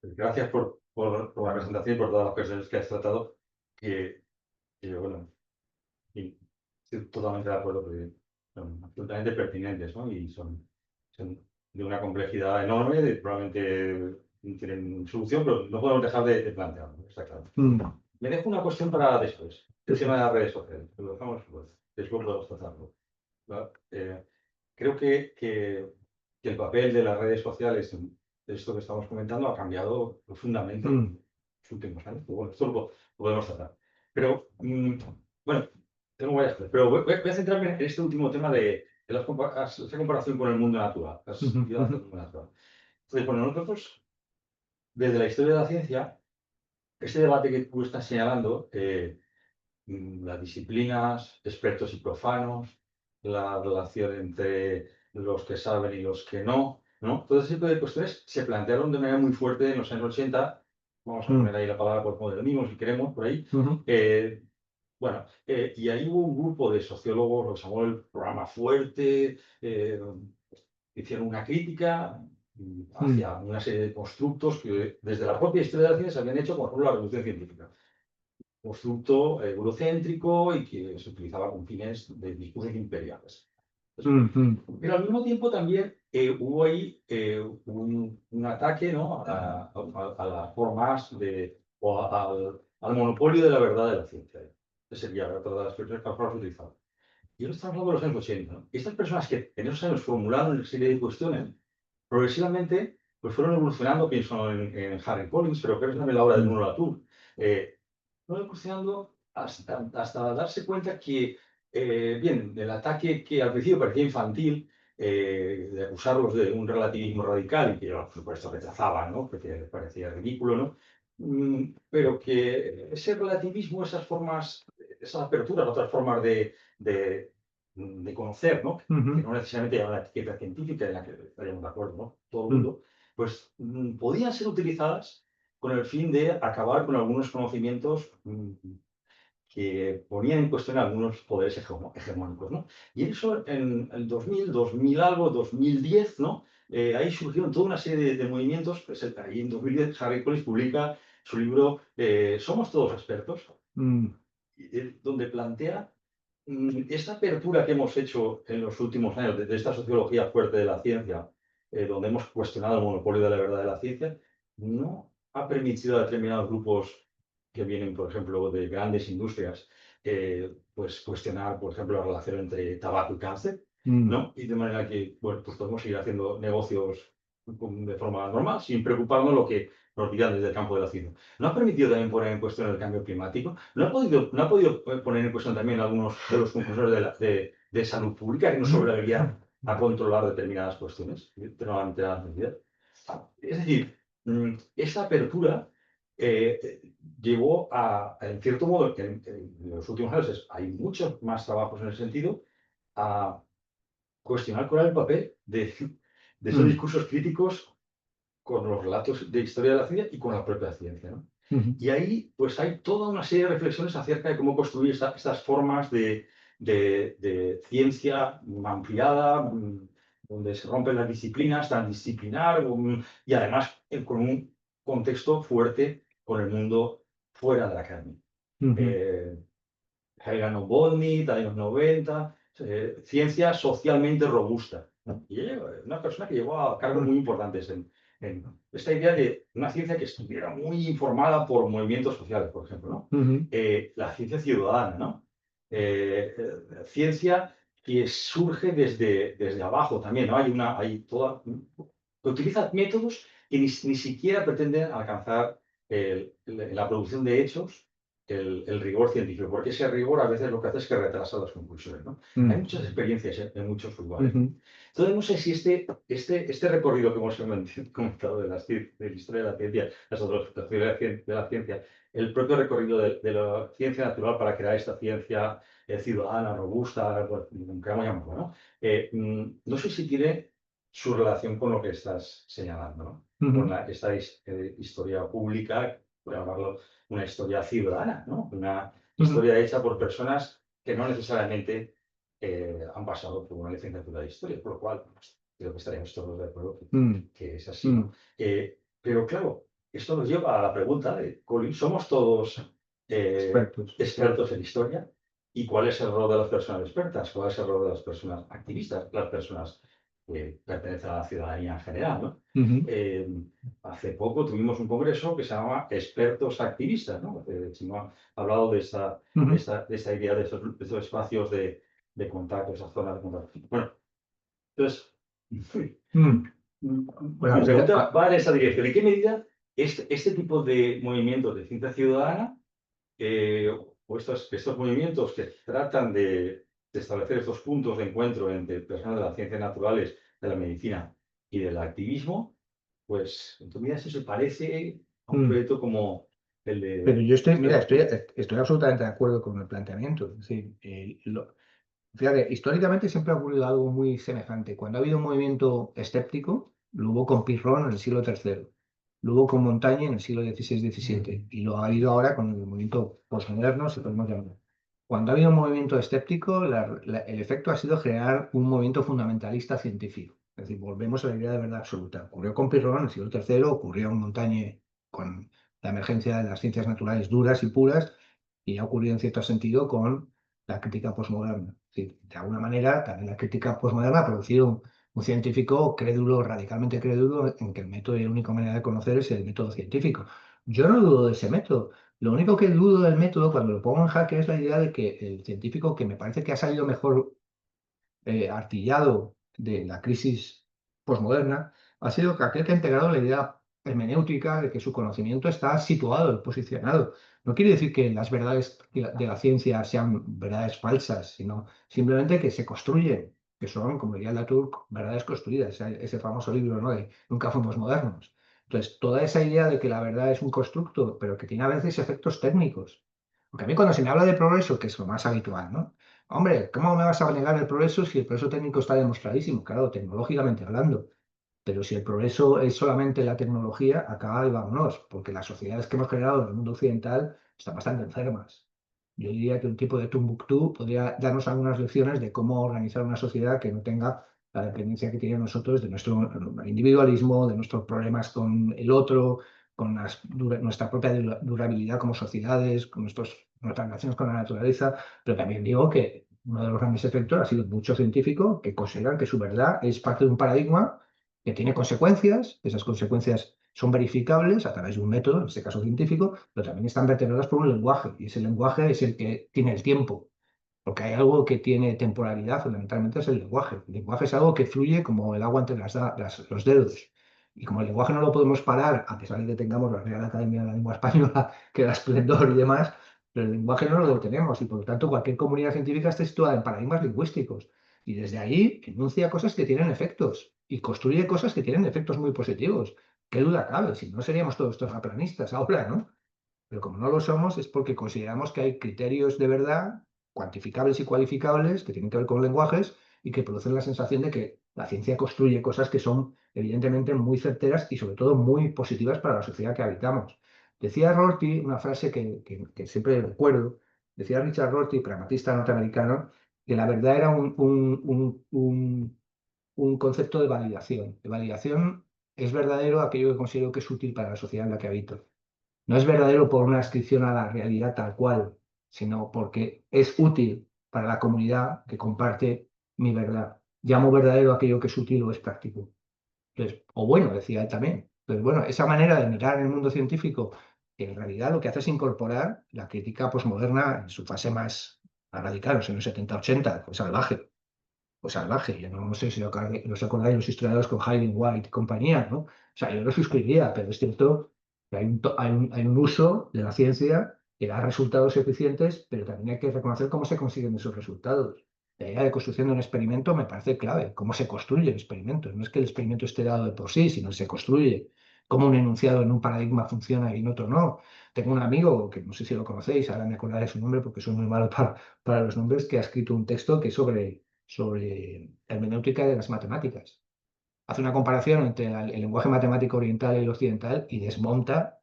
gracias por la presentación y por todas las cuestiones que has tratado, bueno, y estoy totalmente de acuerdo que son absolutamente pertinentes, ¿no? Y son de una complejidad enorme, probablemente tienen solución, pero no podemos dejar de plantearlo, está claro. Me dejo una cuestión para después, el tema de las redes sociales, lo dejamos después podemos tratarlo. ¿Vale? Creo que el papel de las redes sociales en esto que estamos comentando ha cambiado profundamente en los últimos años. Pero bueno, esto lo podemos tratar. Pero, bueno, tengo varias cosas. Pero voy a centrarme en este último tema de esa comparación con el mundo natural. Entonces, bueno, nosotros, desde la historia de la ciencia, este debate que tú estás señalando, las disciplinas, expertos y profanos, la relación entre los que saben y los que no, ¿no? Todo ese tipo de cuestiones se plantearon de manera muy fuerte en los años 80. Vamos a poner ahí la palabra posmodernismo si queremos, por ahí. Bueno, y ahí hubo un grupo de sociólogos, lo que se llamó el programa Fuerte, hicieron una crítica hacia una serie de constructos que desde la propia historia de la ciencia se habían hecho, por ejemplo, la revolución científica. Constructo eurocéntrico y que se utilizaba con fines de discursos imperiales. Pero al mismo tiempo también hubo ahí un ataque, ¿no? a las formas al monopolio de la verdad de la ciencia. Esa sería otra de las expresiones que las utilizaban. Y ahora estamos hablando de los años 80. ¿No? Estas personas que en esos años formularon una serie de cuestiones, progresivamente pues fueron evolucionando, pienso en Harry Collins, pero creo que también la obra de Bruno Latour, fueron evolucionando hasta darse cuenta que, bien, el ataque que al principio parecía infantil, de acusarlos de un relativismo radical y que yo, por supuesto, rechazaban, ¿no? Porque les parecía ridículo, ¿no? Pero que ese relativismo, esas formas, esas aperturas, otras formas de de conocer, ¿no? Que Ujú. no necesariamente lleva la etiqueta científica en la que estaríamos de acuerdo, ¿no? Todo el Mm. mundo, pues podían ser utilizadas con el fin de acabar con algunos conocimientos que ponían en cuestión algunos poderes hegemónicos, ¿no? Y eso en el 2000, 2000 algo, 2010, ¿no? Ahí surgieron toda una serie de movimientos. Pues, ahí en 2010 Harry Collins publica su libro ¿Somos todos expertos? Mm. Donde plantea esta apertura que hemos hecho en los últimos años de esta sociología fuerte de la ciencia, donde hemos cuestionado el monopolio de la verdad de la ciencia, no ha permitido a determinados grupos que vienen, por ejemplo, de grandes industrias, pues cuestionar, por ejemplo, la relación entre tabaco y cáncer, Mm. ¿no? Y de manera que, bueno, pues podemos seguir haciendo negocios de forma normal, sin preocuparnos lo que nos digan desde el campo de la ciencia. ¿No ha permitido también poner en cuestión el cambio climático? ¿No ha podido poner en cuestión también algunos de los concursos de salud pública que nos obligarían a controlar determinadas cuestiones, normalmente las medidas? Es decir, esta apertura llevó en cierto modo, que en los últimos años hay muchos más trabajos en ese sentido, a cuestionar cuál es el papel de esos discursos críticos con los relatos de historia de la ciencia y con la propia ciencia, ¿no? Ujú. Y ahí pues hay toda una serie de reflexiones acerca de cómo construir estas formas de ciencia ampliada, donde se rompen las disciplinas, transdisciplinar, y además con un contexto fuerte con el mundo fuera de la academia. Ujú. Heigan Bodny, de años 90, ciencia socialmente robusta, ¿no? Y ella, una persona que llevó a cargos muy importantes en esta idea de una ciencia que estuviera muy informada por movimientos sociales, por ejemplo, ¿no? Ujú. La ciencia ciudadana, ¿no? Ciencia que surge desde abajo también, ¿no? Hay toda, que utiliza métodos que ni siquiera pretenden alcanzar la producción de hechos el rigor científico, porque ese rigor a veces lo que hace es que retrasa las conclusiones, ¿no? Hay Mm. muchas experiencias en muchos lugares. Ujú. Entonces, no sé si este recorrido que hemos comentado de la historia de la ciencia, las otras teorías de la ciencia, el propio recorrido de la ciencia natural para crear esta ciencia ciudadana, robusta, pues, como queramos llamarlo, ¿no? No sé si tiene su relación con lo que estás señalando, ¿no? Ujú. Con esta historia pública, por llamarlo una historia ciudadana, ¿no? Una Ujú. historia hecha por personas que no necesariamente han pasado por una licenciatura de historia, por lo cual pues, creo que estaríamos todos de acuerdo Mm. que es así, ¿no? Pero claro, esto nos lleva a la pregunta de, Colin, ¿somos todos Expertos. expertos en historia? ¿Y cuál es el rol de las personas expertas? ¿Cuál es el rol de las personas activistas? Las personas que pertenecen a la ciudadanía en general, ¿no? Ujú. Hace poco tuvimos un congreso que se llama Expertos Activistas, ¿no? Chimo ha hablado de esta Ujú. idea de estos espacios de contacto, esas zonas de contacto. Bueno, entonces, Mm. Bueno, mi pregunta va en esa dirección. ¿En qué medida este tipo de movimientos de ciencia ciudadana o estos movimientos que tratan de establecer estos puntos de encuentro entre personas de las ciencias naturales, de la medicina y del activismo, pues en tu medida eso se parece a un Mm. proyecto como el Pero de... yo estoy absolutamente de acuerdo con el planteamiento. Es decir, fíjate, históricamente siempre ha ocurrido algo muy semejante. Cuando ha habido un movimiento escéptico, lo hubo con Pirrón en el siglo III, lo hubo con Montaigne en el siglo XVI-XVII, y lo ha habido ahora con el movimiento posmoderno, si podemos llamarlo. Cuando ha habido un movimiento escéptico, el efecto ha sido crear un movimiento fundamentalista científico. Es decir, volvemos a la idea de verdad absoluta. Ocurrió con Pirrón en el siglo III, ocurrió en Montaigne con la emergencia de las ciencias naturales duras y puras, y ha ocurrido en cierto sentido con la crítica posmoderna. Es decir, de alguna manera, también la crítica posmoderna ha producido un científico crédulo, radicalmente crédulo, en que el método y la única manera de conocer es el método científico. Yo no dudo de ese método. Lo único que dudo del método, cuando lo pongo en jaque, es la idea de que el científico que me parece que ha salido mejor artillado de la crisis posmoderna ha sido aquel que ha integrado la idea hermenéutica de que su conocimiento está situado, posicionado. No quiere decir que las verdades de la ciencia sean verdades falsas, sino simplemente que se construyen, que son, como diría Latour, verdades construidas, ese famoso libro, ¿no? De Nunca fuimos modernos. Entonces, toda esa idea de que la verdad es un constructo, pero que tiene a veces efectos técnicos. Porque a mí cuando se me habla de progreso, que es lo más habitual, ¿no? Hombre, ¿cómo me vas a negar el progreso si el progreso técnico está demostradísimo? Claro, tecnológicamente hablando. Pero si el progreso es solamente la tecnología, acaba y vámonos, porque las sociedades que hemos generado en el mundo occidental están bastante enfermas. Yo diría que un tipo de Tumbuctú podría darnos algunas lecciones de cómo organizar una sociedad que no tenga la dependencia que tiene nosotros de nuestro individualismo, de nuestros problemas con el otro, con nuestra propia durabilidad como sociedades, con nuestras relaciones con la naturaleza. Pero también digo que uno de los grandes efectos ha sido muchos científicos que consideran que su verdad es parte de un paradigma que tiene consecuencias, esas consecuencias son verificables a través de un método, en este caso científico, pero también están vertebradas por un lenguaje, y ese lenguaje es el que tiene el tiempo, porque hay algo que tiene temporalidad, fundamentalmente es el lenguaje. El lenguaje es algo que fluye como el agua entre los dedos. Y como el lenguaje no lo podemos parar, a pesar de que tengamos la Real Academia de la Lengua Española, que da esplendor y demás, pero el lenguaje no lo tenemos y por lo tanto cualquier comunidad científica está situada en paradigmas lingüísticos. Y desde ahí enuncia cosas que tienen efectos y construye cosas que tienen efectos muy positivos. ¿Qué duda cabe? Si no seríamos todos terraplanistas ahora, ¿no? Pero como no lo somos es porque consideramos que hay criterios de verdad, cuantificables y cualificables, que tienen que ver con lenguajes y que producen la sensación de que la ciencia construye cosas que son evidentemente muy certeras y sobre todo muy positivas para la sociedad que habitamos. Decía Rorty una frase que siempre recuerdo, decía Richard Rorty, pragmatista norteamericano, que la verdad era un concepto de validación. De validación es verdadero aquello que considero que es útil para la sociedad en la que habito. No es verdadero por una adscripción a la realidad tal cual, sino porque es útil para la comunidad que comparte mi verdad. Llamo verdadero aquello que es útil o es práctico. Entonces, o bueno, decía él también. Entonces, bueno, esa manera de mirar el mundo científico, que en realidad lo que hace es incorporar la crítica posmoderna en su fase más radical, en los 70-80, pues salvaje. Pues salvaje, yo no sé si os acordáis los historiadores con Haydn White y compañía, ¿no? O sea, yo lo suscribiría, pero es cierto que hay un uso de la ciencia que da resultados eficientes, pero también hay que reconocer cómo se consiguen esos resultados. La idea de construcción de un experimento me parece clave, cómo se construye el experimento. No es que el experimento esté dado de por sí, sino se construye, cómo un enunciado en un paradigma funciona y en otro no. Tengo un amigo, que no sé si lo conocéis, ahora me acordaré su nombre porque soy muy malo para los nombres, que ha escrito un texto que es sobre hermenéutica de las matemáticas. Hace una comparación entre el lenguaje matemático oriental y el occidental y desmonta,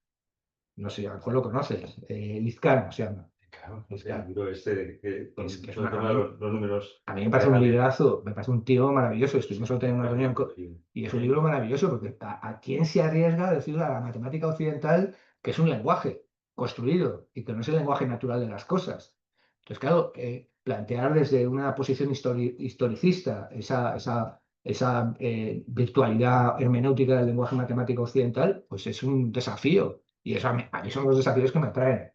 no sé, a lo mejor lo conoces, Lizcano se llama. Claro, el Lizcano. libro este de que con Es todo el tema de los números a mí me parece un reales. librazo, me parece un tío maravilloso. Estuvimos otro día en una reunión Sí. y es un libro maravilloso porque ¿a quién se arriesga a decirle a la matemática occidental que es un lenguaje construido y que no es el lenguaje natural de las cosas? Entonces, claro, plantear desde una posición historicista esa virtualidad hermenéutica del lenguaje matemático occidental, pues es un desafío. Y eso a mí son los desafíos que me atraen.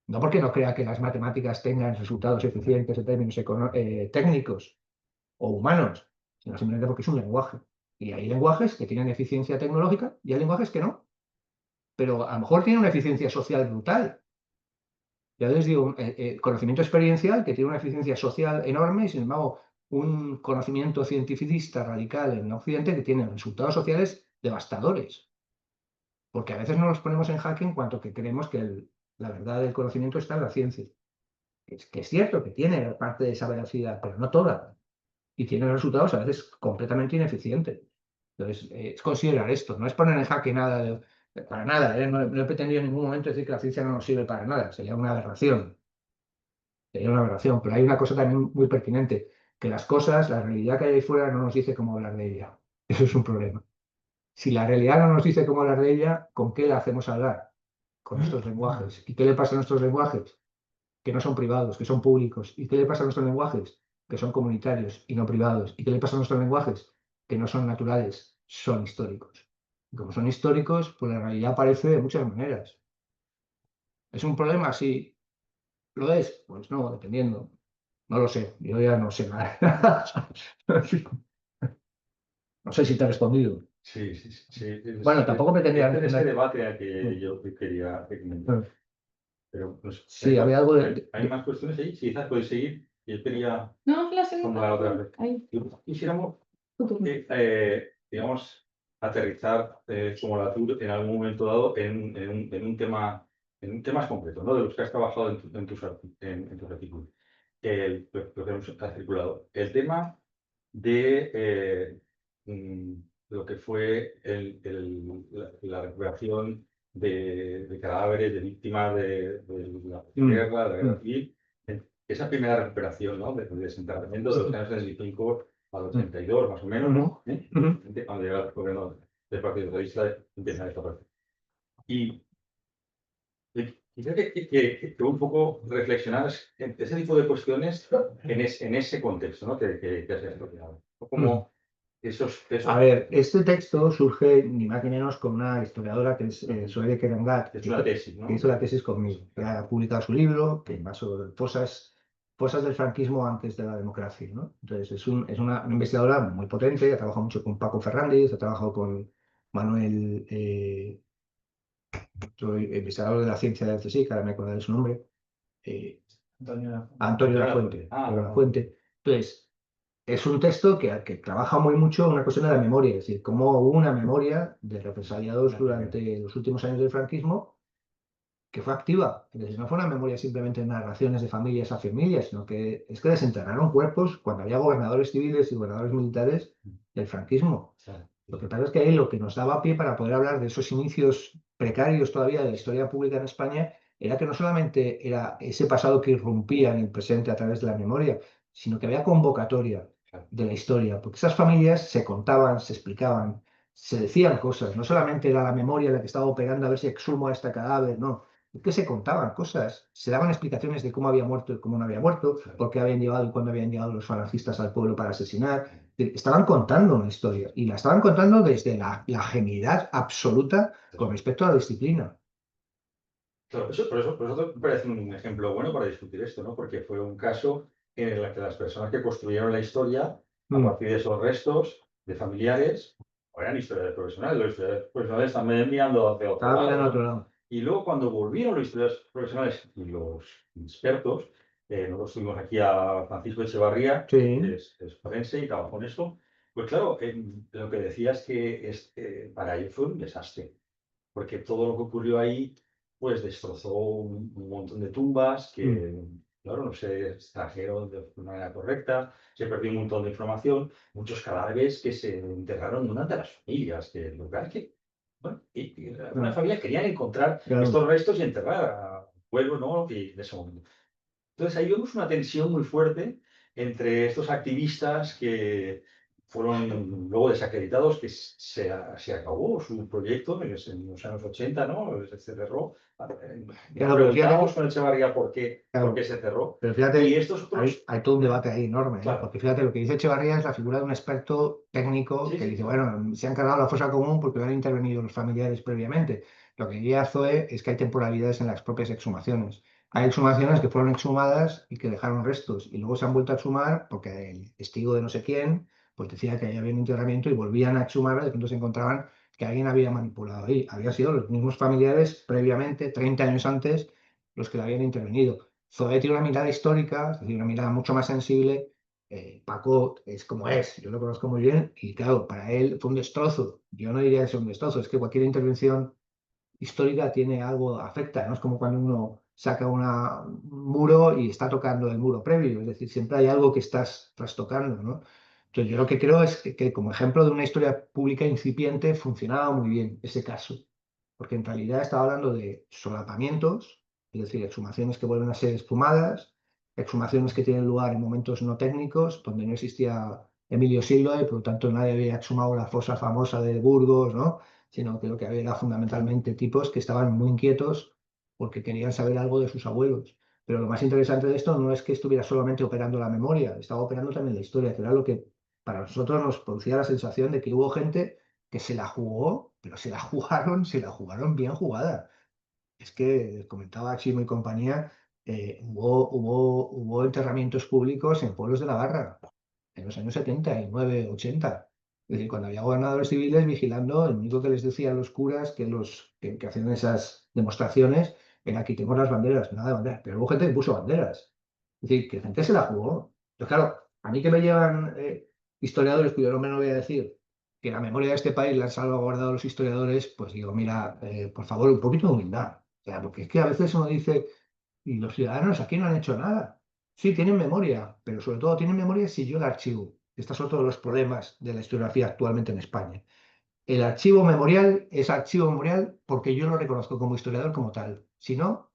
No porque no crea que las matemáticas tengan resultados eficientes en términos técnicos o humanos, sino simplemente porque es un lenguaje. Y hay lenguajes que tienen eficiencia tecnológica y hay lenguajes que no. Pero a lo mejor tienen una eficiencia social brutal. Ya les digo, conocimiento experiencial que tiene una eficiencia social enorme y sin embargo un conocimiento cientificista radical en Occidente que tiene resultados sociales devastadores. Porque a veces no nos ponemos en jaque en cuanto que creemos que la verdad del conocimiento está en la ciencia. Que es cierto que tiene parte de esa veracidad, pero no toda. Y tiene resultados a veces completamente ineficientes. Entonces, es considerar esto, no es poner en jaque nada, para nada, ¿eh? No he pretendido en ningún momento decir que la ciencia no nos sirve para nada, sería una aberración, pero hay una cosa también muy pertinente, que las cosas, la realidad que hay ahí fuera no nos dice cómo hablar de ella. Eso es un problema. Si la realidad no nos dice cómo hablar de ella, ¿con qué la hacemos hablar? Con estos lenguajes. ¿Y qué le pasa a nuestros lenguajes? Que no son privados, que son públicos. ¿Y qué le pasa a nuestros lenguajes? Que son comunitarios y no privados. ¿Y qué le pasa a nuestros lenguajes? Que no son naturales, son históricos. Y como son históricos, pues la realidad aparece de muchas maneras. ¿Es un problema? Sí. ¿Lo es? Pues no, dependiendo. No lo sé, yo ya no sé nada. No sé si te he respondido. Sí, sí, sí, sí. Bueno, tampoco pretendía Este responder. debate al que yo quería comentar. Pero pues, Sí, había algo hay más cuestiones ahí. Si quizás podéis seguir. Yo quería No, la segunda. formular otra vez. Ahí. Quisiéramos, Tu turno. digamos, aterrizar como la TUR en algún momento dado en un tema, en temas concretos, ¿no? De los que has trabajado en tus artículos. lo que hemos circulado. El tema de lo que fue la recuperación de cadáveres de víctimas de la guerra, de la guerra civil. Esa primera recuperación, ¿no? Del desenterramiento de los años 65 al 82, más o menos, ¿no? Cuando llega el gobierno del Partido Socialista, empieza esta parte. Y creo que un poco reflexionar en ese tipo de cuestiones en ese contexto, ¿no? que has explicado. Como esos... A ver, este texto surge ni más ni menos con una historiadora que es Zoraide Kerengat, Es una tesis, ¿no? que hizo la tesis conmigo, que ha publicado su libro, que va sobre fosas del franquismo antes de la democracia, ¿no? Entonces, es una investigadora muy potente, ha trabajado mucho con Paco Fernández, ha trabajado con Manuel, investigador de la ciencia del CSIC, ahora me acordaré de su nombre, Antonio Lafuente. Lafuente. Entonces, es un texto que trabaja muy mucho una cuestión de la memoria, es decir, cómo hubo una memoria de represaliados durante los últimos años del franquismo que fue activa. Entonces, no fue una memoria simplemente de narraciones de familias a familias, sino que es que desenterraron cuerpos cuando había gobernadores civiles y gobernadores militares del franquismo. Lo que pasa es que ahí lo que nos daba pie para poder hablar de esos inicios precarios todavía de la historia pública en España era que no solamente era ese pasado que irrumpía en el presente a través de la memoria, sino que había convocatoria de la historia, porque esas familias se contaban, se explicaban, se decían cosas, no solamente era la memoria la que estaba operando a ver si exhumo a este cadáver, no, es que se contaban cosas, se daban explicaciones de cómo había muerto y cómo no había muerto, por qué habían llegado y cuándo habían llegado los falangistas al pueblo para asesinar. Estaban contando una historia y la estaban contando desde la genialidad absoluta con respecto a la disciplina. Claro, por eso me parece un ejemplo bueno para discutir esto, ¿no? Porque fue un caso en el que las personas que construyeron la historia a partir de esos restos de familiares no eran historiadores profesionales, los historiadores profesionales también mirando hacia otro lado. Y luego cuando volvieron los historiadores profesionales y los expertos, nosotros tuvimos aquí a Francisco Echevarría, que es forense y trabajó en esto, pues claro, lo que decía es que para ellos fue un desastre, porque todo lo que ocurrió ahí pues destrozó un montón de tumbas que, claro, no se extrajeron de una manera correcta, se perdió un montón de información, muchos cadáveres que se enterraron durante las familias, que lo que es que, bueno, y una familia querían encontrar estos restos y enterrar al pueblo, ¿no? Y en ese momento. Entonces ahí vemos una tensión muy fuerte entre estos activistas que fueron luego desacreditados, que se acabó su proyecto en los años 80, ¿no? Se cerró. Preguntábamos con Echevarría por qué se cerró. Pero fíjate, y estos otros... hay todo un debate ahí enorme, ¿eh? Porque fíjate, lo que dice Echevarría es la figura de un experto técnico que dice, bueno, se han cargado la fosa común porque han intervenido los familiares previamente. Lo que diría Zoe es que hay temporalidades en las propias exhumaciones. Hay exhumaciones que fueron exhumadas y que dejaron restos y luego se han vuelto a exhumar porque el testigo de no sé quién pues decía que había un enterramiento y volvían a exhumarla y de pronto se encontraban que alguien había manipulado ahí. Habían sido los mismos familiares previamente, 30 años antes, los que le habían intervenido. Zoé tiene una mirada histórica, es decir, una mirada mucho más sensible. Paco es como es, yo lo conozco muy bien y claro, para él fue un destrozo. Yo no diría que sea un destrozo, es que cualquier intervención histórica tiene algo, afecta, ¿no? Es como cuando uno saca un muro y está tocando el muro previo, es decir, siempre hay algo que estás trastocando, ¿no? Entonces yo lo que creo es que como ejemplo de una historia pública incipiente funcionaba muy bien ese caso, porque en realidad estaba hablando de solapamientos, es decir, exhumaciones que vuelven a ser exhumadas, exhumaciones que tienen lugar en momentos no técnicos, donde no existía Emilio Silva y por lo tanto nadie había exhumado la fosa famosa de Burgos, ¿no? Sino que lo que había era fundamentalmente tipos que estaban muy inquietos porque querían saber algo de sus abuelos. Pero lo más interesante de esto no es que estuviera solamente operando la memoria, estaba operando también la historia, que era lo que para nosotros nos producía la sensación de que hubo gente que se la jugó, pero se la jugaron bien jugada. Es que comentaba Chimo y compañía, hubo enterramientos públicos en pueblos de Navarra en los años 79, 80. Es decir, cuando había gobernadores civiles vigilando, el único que les decía a los curas que hacían esas demostraciones era quitemos las banderas, nada de banderas. Pero hubo gente que puso banderas. Es decir, que gente se la jugó. Pero claro, a mí que me llevan historiadores, cuyo nombre no voy a decir, que la memoria de este país la han salvaguardado los historiadores, pues digo, mira, por favor, un poquito de humildad. O sea, porque es que a veces uno dice, y los ciudadanos aquí no han hecho nada. Sí, tienen memoria, pero sobre todo tienen memoria si yo la archivo. Estos son todos los problemas de la historiografía actualmente en España. El archivo memorial es archivo memorial porque yo lo reconozco como historiador como tal. Si no,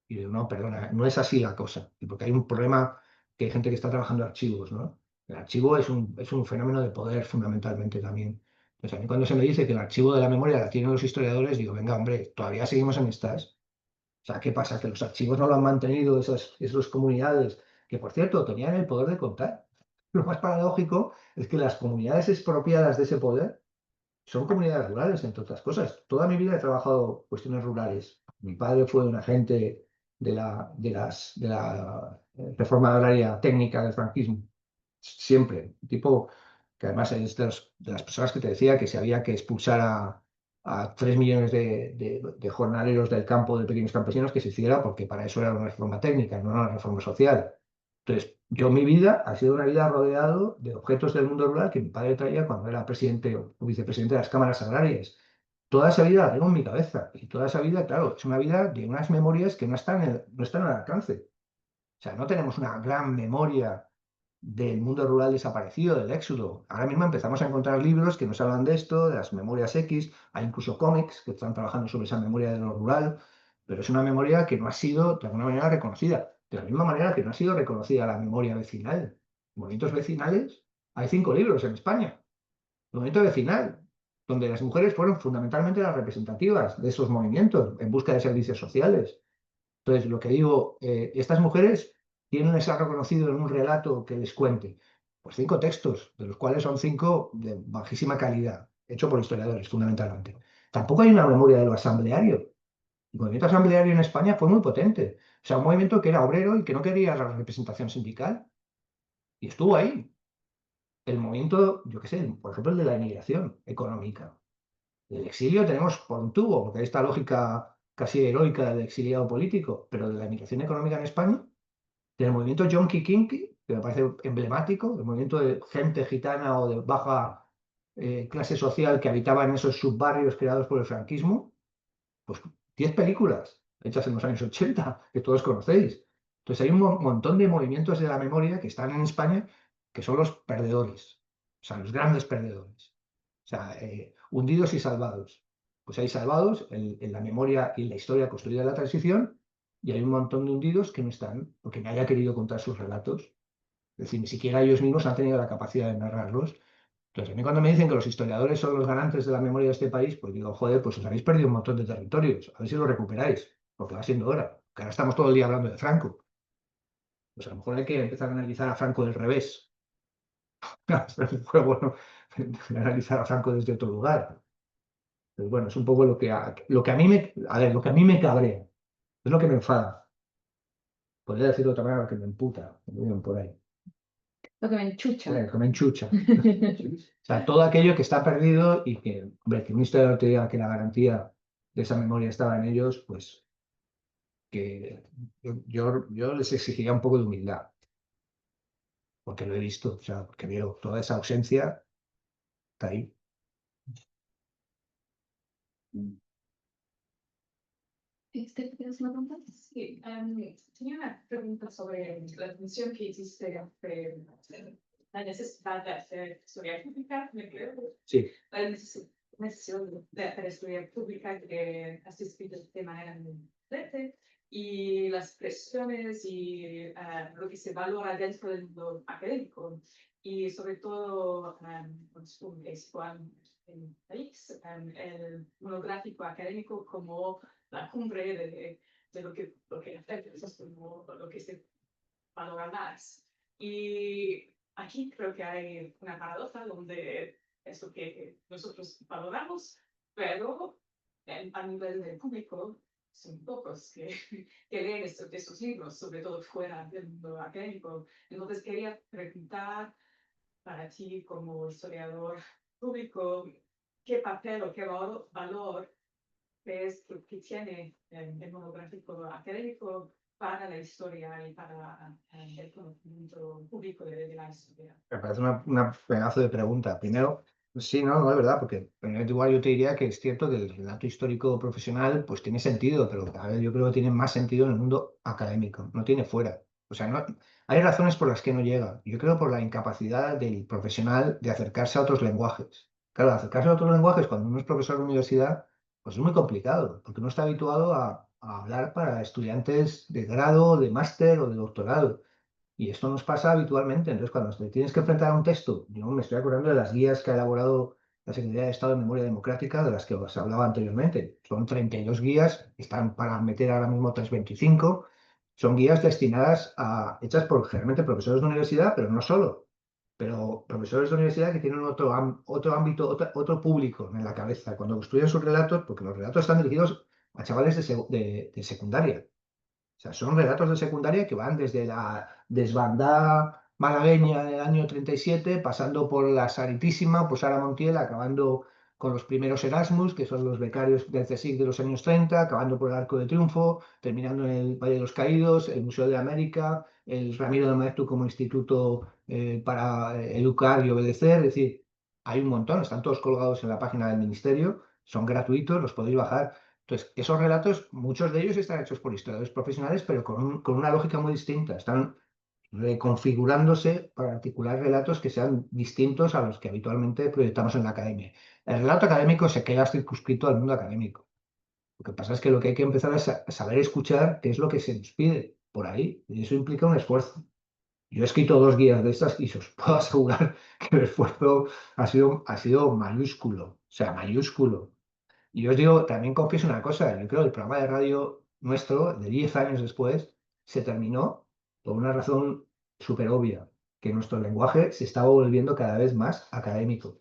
y digo, no, perdona, no es así la cosa. Y porque hay un problema que hay gente que está trabajando archivos, ¿no? El archivo es un fenómeno de poder fundamentalmente también. Entonces, a mí cuando se me dice que el archivo de la memoria la tienen los historiadores, digo, venga, hombre, todavía seguimos en estas. O sea, ¿qué pasa? Que los archivos no lo han mantenido esas comunidades, que por cierto tenían el poder de contar. Lo más paradójico es que las comunidades expropiadas de ese poder son comunidades rurales, entre otras cosas. Toda mi vida he trabajado cuestiones rurales. Mi padre fue un agente de la reforma agraria técnica del franquismo. Siempre. Un tipo que además es de las personas que te decía que si había que expulsar a 3 millones de jornaleros del campo de pequeños campesinos, que se hiciera, porque para eso era una reforma técnica, no una reforma social. Entonces, yo mi vida ha sido una vida rodeado de objetos del mundo rural que mi padre traía cuando era presidente o vicepresidente de las cámaras agrarias. Toda esa vida la tengo en mi cabeza. Y toda esa vida, claro, es una vida de unas memorias que no están al alcance. O sea, no tenemos una gran memoria del mundo rural desaparecido, del éxodo. Ahora mismo empezamos a encontrar libros que nos hablan de esto, de las memorias X, hay incluso cómics que están trabajando sobre esa memoria de lo rural, pero es una memoria que no ha sido de alguna manera reconocida. De la misma manera que no ha sido reconocida la memoria vecinal. Movimientos vecinales, hay 5 libros en España. El movimiento vecinal, donde las mujeres fueron fundamentalmente las representativas de esos movimientos en busca de servicios sociales. Entonces, lo que digo, estas mujeres tienen que ser reconocido en un relato que les cuente. Pues 5 textos, de los cuales son 5 de bajísima calidad, hecho por historiadores, fundamentalmente. Tampoco hay una memoria de lo asambleario. El movimiento asambleario en España fue muy potente. O sea, un movimiento que era obrero y que no quería la representación sindical. Y estuvo ahí. El movimiento, yo qué sé, por ejemplo, el de la inmigración económica. Del exilio tenemos por un tubo, porque hay esta lógica casi heroica del exiliado político, pero de la inmigración económica en España, del movimiento Yonki Kinki, que me parece emblemático, el movimiento de gente gitana o de baja clase social que habitaba en esos subbarrios creados por el franquismo, pues 10 películas hechas en los años 80, que todos conocéis. Entonces hay un montón de movimientos de la memoria que están en España que son los perdedores, o sea, los grandes perdedores. O sea, hundidos y salvados. Pues hay salvados en la memoria y en la historia construida de la transición, y hay un montón de hundidos que no están, porque nadie ha querido contar sus relatos. Es decir, ni siquiera ellos mismos han tenido la capacidad de narrarlos. Entonces, a mí cuando me dicen que los historiadores son los ganantes de la memoria de este país, pues digo, joder, pues os habéis perdido un montón de territorios. A ver si lo recuperáis, porque va siendo hora. Que ahora estamos todo el día hablando de Franco. Pues a lo mejor hay que empezar a analizar a Franco del revés. Fue bueno analizar a Franco desde otro lugar. Pues bueno, es un poco lo que a mí a ver, lo que a mí me cabrea, es lo que me enfada. Podría decirlo de otra manera, lo que me emputa, como digan por ahí, Lo que me enchucha. lo que me enchucha. O sea, todo aquello que está perdido y que, hombre, que un historiador te diga que la garantía de esa memoria estaba en ellos, pues que yo les exigiría un poco de humildad, porque lo he visto, o sea, porque veo toda esa ausencia, está ahí. ¿Tienes una pregunta? Sí, tenía una pregunta sobre la tensión que existe entre la necesidad de hacer historia pública, me creo, Sí, la necesidad de hacer historia pública que has descrito de manera muy fuerte y las presiones y lo que se valora dentro del mundo académico y sobre todo un en el país, el monográfico académico como la cumbre de lo que hace, es como lo que se valora más. Y aquí creo que hay una paradoja donde es lo que nosotros valoramos, pero a nivel del público son pocos que leen estos libros, sobre todo fuera del mundo académico. Entonces quería preguntar para ti como historiador público, ¿qué papel o qué valor crees que tiene el monográfico académico para la historia y para el conocimiento público de la historia? me parece una pedazo de pregunta. Primero, sí, no, es verdad, porque primero igual yo te diría que es cierto que el relato histórico profesional pues tiene sentido, pero a ver, yo creo que tiene más sentido en el mundo académico, no tiene fuera. O sea, hay razones por las que no llega. Yo creo por la incapacidad del profesional de acercarse a otros lenguajes. Claro, acercarse a otros lenguajes cuando uno es profesor de universidad, pues es muy complicado, porque uno está habituado a hablar para estudiantes de grado, de máster o de doctorado. Y esto nos pasa habitualmente. Entonces, cuando te tienes que enfrentar a un texto, yo me estoy acordando de las guías que ha elaborado la Secretaría de Estado de Memoria Democrática, de las que os hablaba anteriormente. Son 32 guías, están para meter ahora mismo 325. Son guías destinadas hechas por generalmente profesores de universidad, pero no solo. Pero profesores de universidad que tienen otro ámbito, otro público en la cabeza. Cuando estudian sus relatos, porque los relatos están dirigidos a chavales de secundaria. O sea, son relatos de secundaria que van desde la desbandada malagueña del año 37, pasando por la Saritísima, por Sara Montiel, acabando con los primeros Erasmus, que son los becarios del CSIC de los años 30, acabando por el Arco de Triunfo, terminando en el Valle de los Caídos, el Museo de América, el Ramiro de Maeztu como instituto para educar y obedecer. Es decir, hay un montón, están todos colgados en la página del Ministerio, son gratuitos, los podéis bajar. Entonces, esos relatos, muchos de ellos están hechos por historiadores profesionales, pero con una lógica muy distinta. Están reconfigurándose para articular relatos que sean distintos a los que habitualmente proyectamos en la academia. El relato académico se queda circunscrito al mundo académico. Lo que pasa es que lo que hay que empezar es a saber escuchar qué es lo que se nos pide por ahí, y eso implica un esfuerzo. Yo he escrito 2 guías de estas y os puedo asegurar que el esfuerzo ha sido mayúsculo, o sea, mayúsculo. Y yo os digo, también confieso una cosa, yo creo que el programa de radio nuestro, de 10 años después, se terminó por una razón súper obvia, que nuestro lenguaje se estaba volviendo cada vez más académico.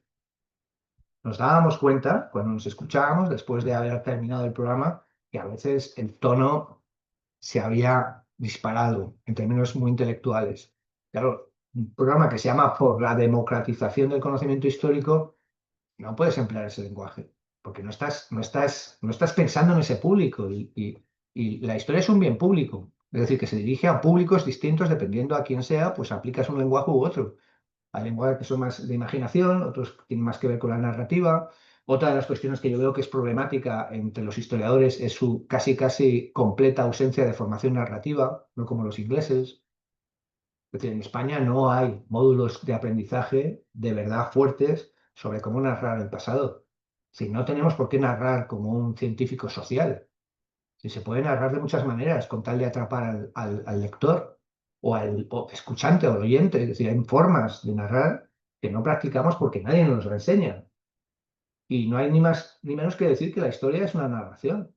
Nos dábamos cuenta, cuando nos escuchábamos, después de haber terminado el programa, que a veces el tono se había disparado en términos muy intelectuales. Claro, un programa que se llama Por la democratización del conocimiento histórico, no puedes emplear ese lenguaje, porque no estás pensando en ese público y la historia es un bien público, es decir, que se dirige a públicos distintos dependiendo a quién sea, pues aplicas un lenguaje u otro. Hay lenguajes que son más de imaginación, otros que tienen más que ver con la narrativa. Otra de las cuestiones que yo veo que es problemática entre los historiadores es su casi casi completa ausencia de formación narrativa, no como los ingleses. Es decir, en España no hay módulos de aprendizaje de verdad fuertes sobre cómo narrar el pasado. Si no tenemos por qué narrar como un científico social, si se puede narrar de muchas maneras con tal de atrapar al lector o al escuchante o al oyente, es decir, hay formas de narrar que no practicamos porque nadie nos lo enseña. Y no hay ni más ni menos que decir que la historia es una narración,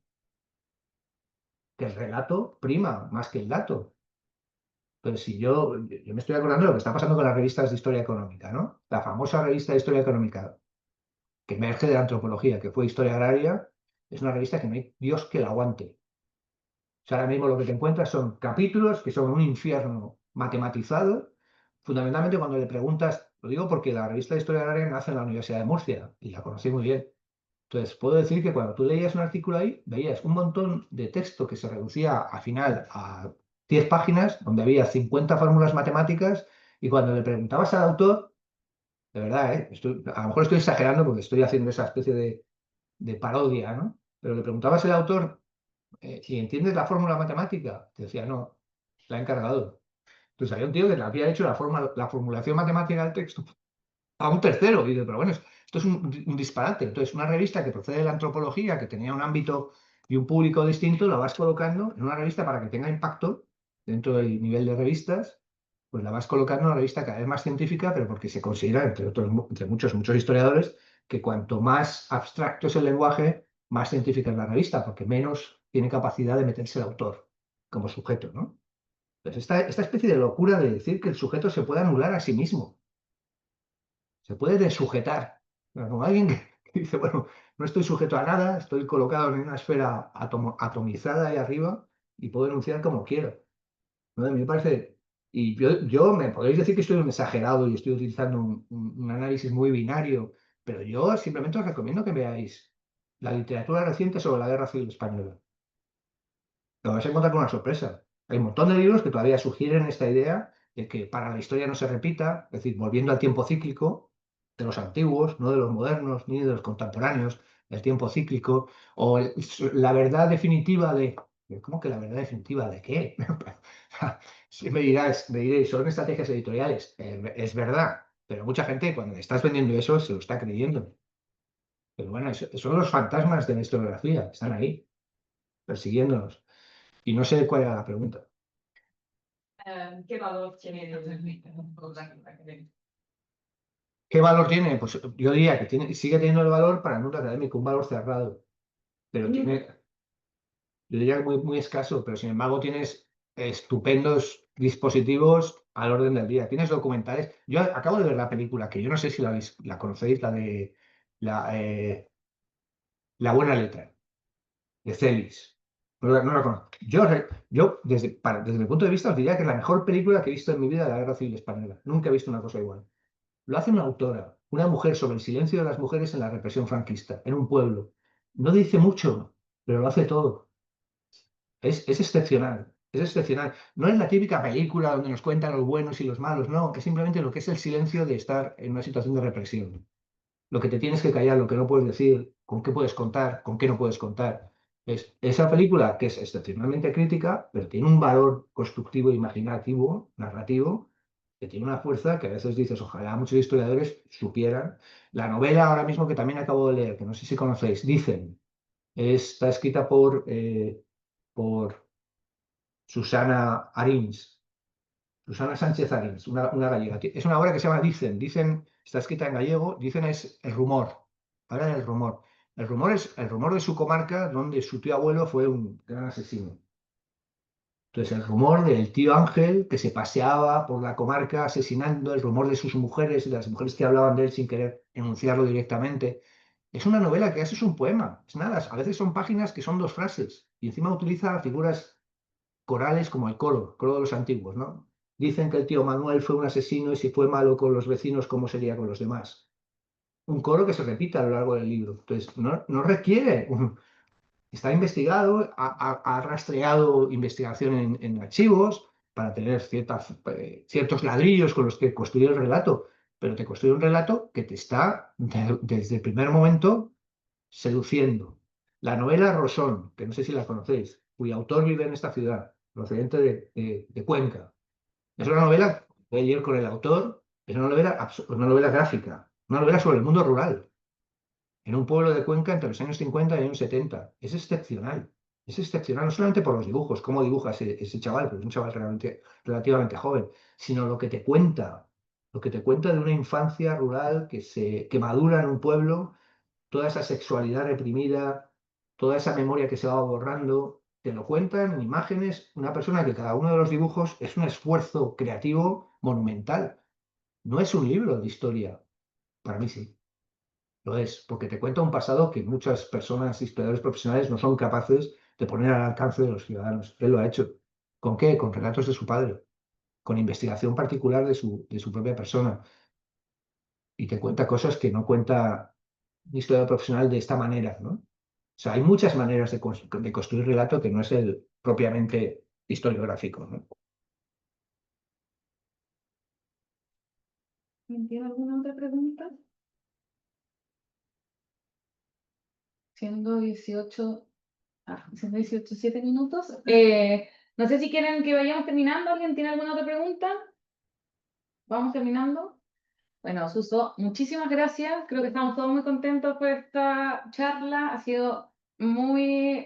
que el relato prima más que el dato. Pero si yo me estoy acordando de lo que está pasando con las revistas de historia económica, ¿no? La famosa revista de historia económica que emerge de la antropología, que fue Historia Agraria, es una revista que no hay Dios que la aguante. O sea, ahora mismo lo que te encuentras son capítulos que son un infierno matematizado. Fundamentalmente cuando le preguntas, lo digo porque la revista de Historia Agraria nace en la Universidad de Murcia y la conocí muy bien. Entonces, puedo decir que cuando tú leías un artículo ahí, veías un montón de texto que se reducía al final a 10 páginas, donde había 50 fórmulas matemáticas, y cuando le preguntabas al autor, de verdad, a lo mejor estoy exagerando porque estoy haciendo esa especie de parodia, ¿no? Pero le preguntabas al autor, ¿y entiendes la fórmula matemática? Te decía, no, la he encargado. Entonces había un tío que le había hecho la formulación matemática del texto a un tercero. Y dice, pero bueno, esto es un disparate. Entonces, una revista que procede de la antropología, que tenía un ámbito y un público distinto, la vas colocando en una revista para que tenga impacto dentro del nivel de revistas, pues la vas colocando en una revista cada vez más científica, pero porque se considera, entre otros, entre muchos historiadores, que cuanto más abstracto es el lenguaje, más científica es la revista, porque menos tiene capacidad de meterse el autor como sujeto, ¿no? Entonces, esta especie de locura de decir que el sujeto se puede anular a sí mismo, se puede desujetar. Como alguien que dice, bueno, no estoy sujeto a nada, estoy colocado en una esfera atomizada ahí arriba y puedo enunciar como quiero. ¿No? A mí me parece, y yo me podéis decir que estoy un exagerado y estoy utilizando un análisis muy binario, pero yo simplemente os recomiendo que veáis la literatura reciente sobre la Guerra Civil Española. Te vais a encontrar con una sorpresa. Hay un montón de libros que todavía sugieren esta idea de que para la historia no se repita, es decir, volviendo al tiempo cíclico de los antiguos, no de los modernos ni de los contemporáneos, el tiempo cíclico, o la verdad definitiva de... ¿Cómo que la verdad definitiva de qué? Sí, me diréis, son estrategias editoriales. Es verdad, pero mucha gente cuando le estás vendiendo eso se lo está creyendo. Pero bueno, son los fantasmas de la historiografía, están ahí, persiguiéndonos. Y no sé cuál era la pregunta. ¿Qué valor tiene el académico? ¿Qué valor tiene? Pues yo diría que sigue teniendo el valor para el mundo académico, un valor cerrado. Pero tiene, yo diría que muy, muy escaso, pero sin embargo tienes estupendos dispositivos al orden del día. Tienes documentales. Yo acabo de ver la película, que yo no sé si la conocéis, la de La buena letra, de Celis. No la conozco. Yo desde mi punto de vista, os diría que es la mejor película que he visto en mi vida de la Guerra Civil Española. Nunca he visto una cosa igual. Lo hace una autora, una mujer, sobre el silencio de las mujeres en la represión franquista, en un pueblo. No dice mucho, pero lo hace todo. Es excepcional, es excepcional. No es la típica película donde nos cuentan los buenos y los malos, no, es simplemente lo que es el silencio de estar en una situación de represión. Lo que te tienes que callar, lo que no puedes decir, con qué puedes contar, con qué no puedes contar. Es esa película que es excepcionalmente crítica, pero tiene un valor constructivo, imaginativo, narrativo, que tiene una fuerza que a veces dices, ojalá muchos historiadores supieran. La novela ahora mismo que también acabo de leer, que no sé si conocéis, Dicen, está escrita por Susana Arins, Susana Sánchez Arins, una gallega. Es una obra que se llama Dicen. Dicen, está escrita en gallego. Dicen es el rumor. Habla del rumor. El rumor es el rumor de su comarca, donde su tío abuelo fue un gran asesino. Entonces, el rumor del tío Ángel que se paseaba por la comarca asesinando, el rumor de sus mujeres y de las mujeres que hablaban de él sin querer enunciarlo directamente. Es una novela que es un poema. Es nada. A veces son páginas que son dos frases. Y encima utiliza figuras corales como el coro de los antiguos, ¿no? Dicen que el tío Manuel fue un asesino y si fue malo con los vecinos, ¿cómo sería con los demás? Un coro que se repite a lo largo del libro. Entonces, no requiere, está investigado, ha rastreado investigación en archivos para tener ciertos ladrillos con los que construir el relato, pero te construye un relato que te está, desde el primer momento, seduciendo. La novela Rosón, que no sé si la conocéis, cuyo autor vive en esta ciudad, procedente de Cuenca. Es una novela, voy a leer con el autor, es una novela gráfica, una novela sobre el mundo rural, en un pueblo de Cuenca entre los años 50 y los años 70. Es excepcional, no solamente por los dibujos, cómo dibuja ese chaval, porque es un chaval relativamente joven, sino lo que te cuenta de una infancia rural que madura en un pueblo, toda esa sexualidad reprimida, toda esa memoria que se va borrando, te lo cuentan en imágenes, una persona que cada uno de los dibujos es un esfuerzo creativo monumental. No es un libro de historia, para mí sí, lo es, porque te cuenta un pasado que muchas personas, historiadores profesionales, no son capaces de poner al alcance de los ciudadanos. Él lo ha hecho. ¿Con qué? Con relatos de su padre, con investigación particular de su propia persona. Y te cuenta cosas que no cuenta un historiador profesional de esta manera, ¿no? O sea, hay muchas maneras de construir relato que no es el propiamente historiográfico, ¿no? ¿Tiene alguna otra pregunta? Siendo 18, siendo 18, 7 minutos. No sé si quieren que vayamos terminando. ¿Alguien tiene alguna otra pregunta? ¿Vamos terminando? Bueno, Suso, muchísimas gracias. Creo que estamos todos muy contentos por esta charla. Ha sido muy,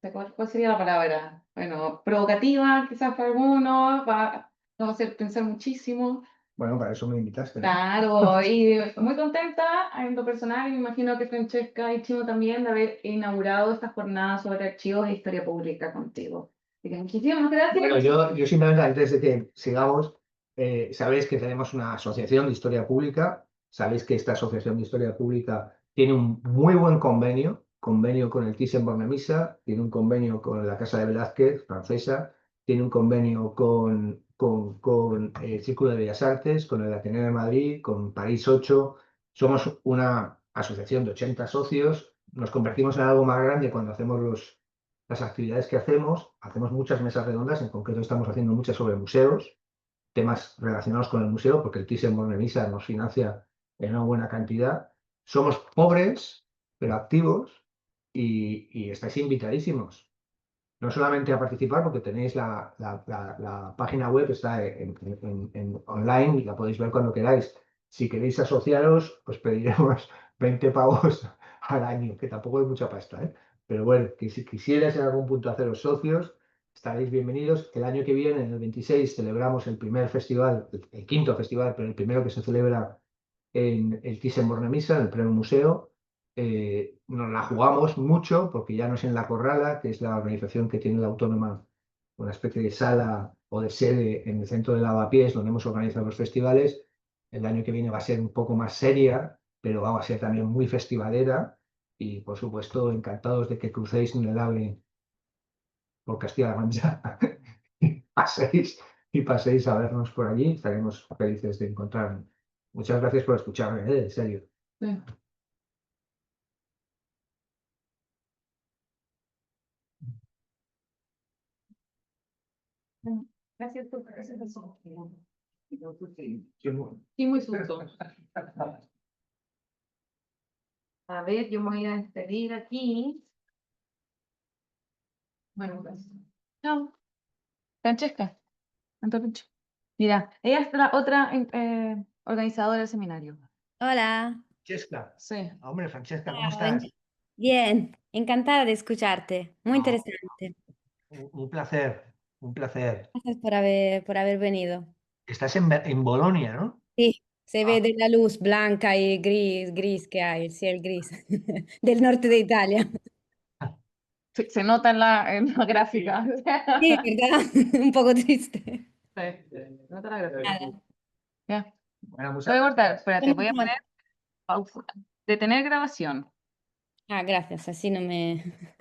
¿cuál sería la palabra? Bueno, provocativa quizás para algunos, nos va a hacer pensar muchísimo. Bueno, para eso me invitaste, ¿no? Claro, y muy contenta en lo personal, y me imagino que Francesca y Chimo también, de haber inaugurado esta jornada sobre archivos e historia pública contigo. Así que muchísimas gracias. Bueno, yo simplemente antes de que sigamos, sabéis que tenemos una asociación de historia pública, sabéis que esta asociación de historia pública tiene un muy buen convenio con el Thyssen-Bornemisza, tiene un convenio con la Casa de Velázquez, francesa, tiene un convenio con el Círculo de Bellas Artes, con el Ateneo de Madrid, con París 8. Somos una asociación de 80 socios, nos convertimos en algo más grande cuando hacemos las actividades que hacemos muchas mesas redondas, en concreto estamos haciendo muchas sobre museos, temas relacionados con el museo, porque el Thyssen-Bornemisza nos financia en una buena cantidad. Somos pobres, pero activos, y estáis invitadísimos. no solamente a participar, porque tenéis la página web, está en online y la podéis ver cuando queráis. Si queréis asociaros, os pediremos 20 pavos al año, que tampoco es mucha pasta, ¿eh? Pero bueno, que si quisierais en algún punto haceros socios, estaréis bienvenidos. El año que viene, en el 26, celebramos el primer festival, el quinto festival, pero el primero que se celebra en el Thyssen-Bornemisza, en el Pleno Museo. Nos la jugamos mucho porque ya no es en La Corrala, que es la organización que tiene la Autónoma, una especie de sala o de sede en el centro de Lavapiés, donde hemos organizado los festivales. El año que viene va a ser un poco más seria, pero va a ser también muy festivalera y, por supuesto, encantados de que crucéis en el AVE por Castilla-La Mancha y paséis a vernos por allí. Estaremos felices de encontrarnos. Muchas gracias por escucharme, en serio. Sí. Gracias por tu presentación. Sí, muy susto. A ver, yo me voy a despedir aquí. Bueno, gracias. Chao. Francesca. Antonio. Mira, ella es la otra organizadora del seminario. Hola. Francesca. Sí. Hombre, Francesca, ¿cómo Hola, estás? Bien, encantada de escucharte. Muy No, interesante. un placer, un placer. Gracias por haber venido. Estás en Bolonia, ¿no? Sí, se ve Ah, de la luz blanca y gris que hay, el cielo gris del norte de Italia. Se nota en la gráfica. Sí, ¿verdad? Un poco triste. Sí, se nota la gráfica. Nada. Ya. bueno, Lo voy a cortar, espérate, voy a Bueno, poner pausa. Detener grabación. Ah, gracias, así no me...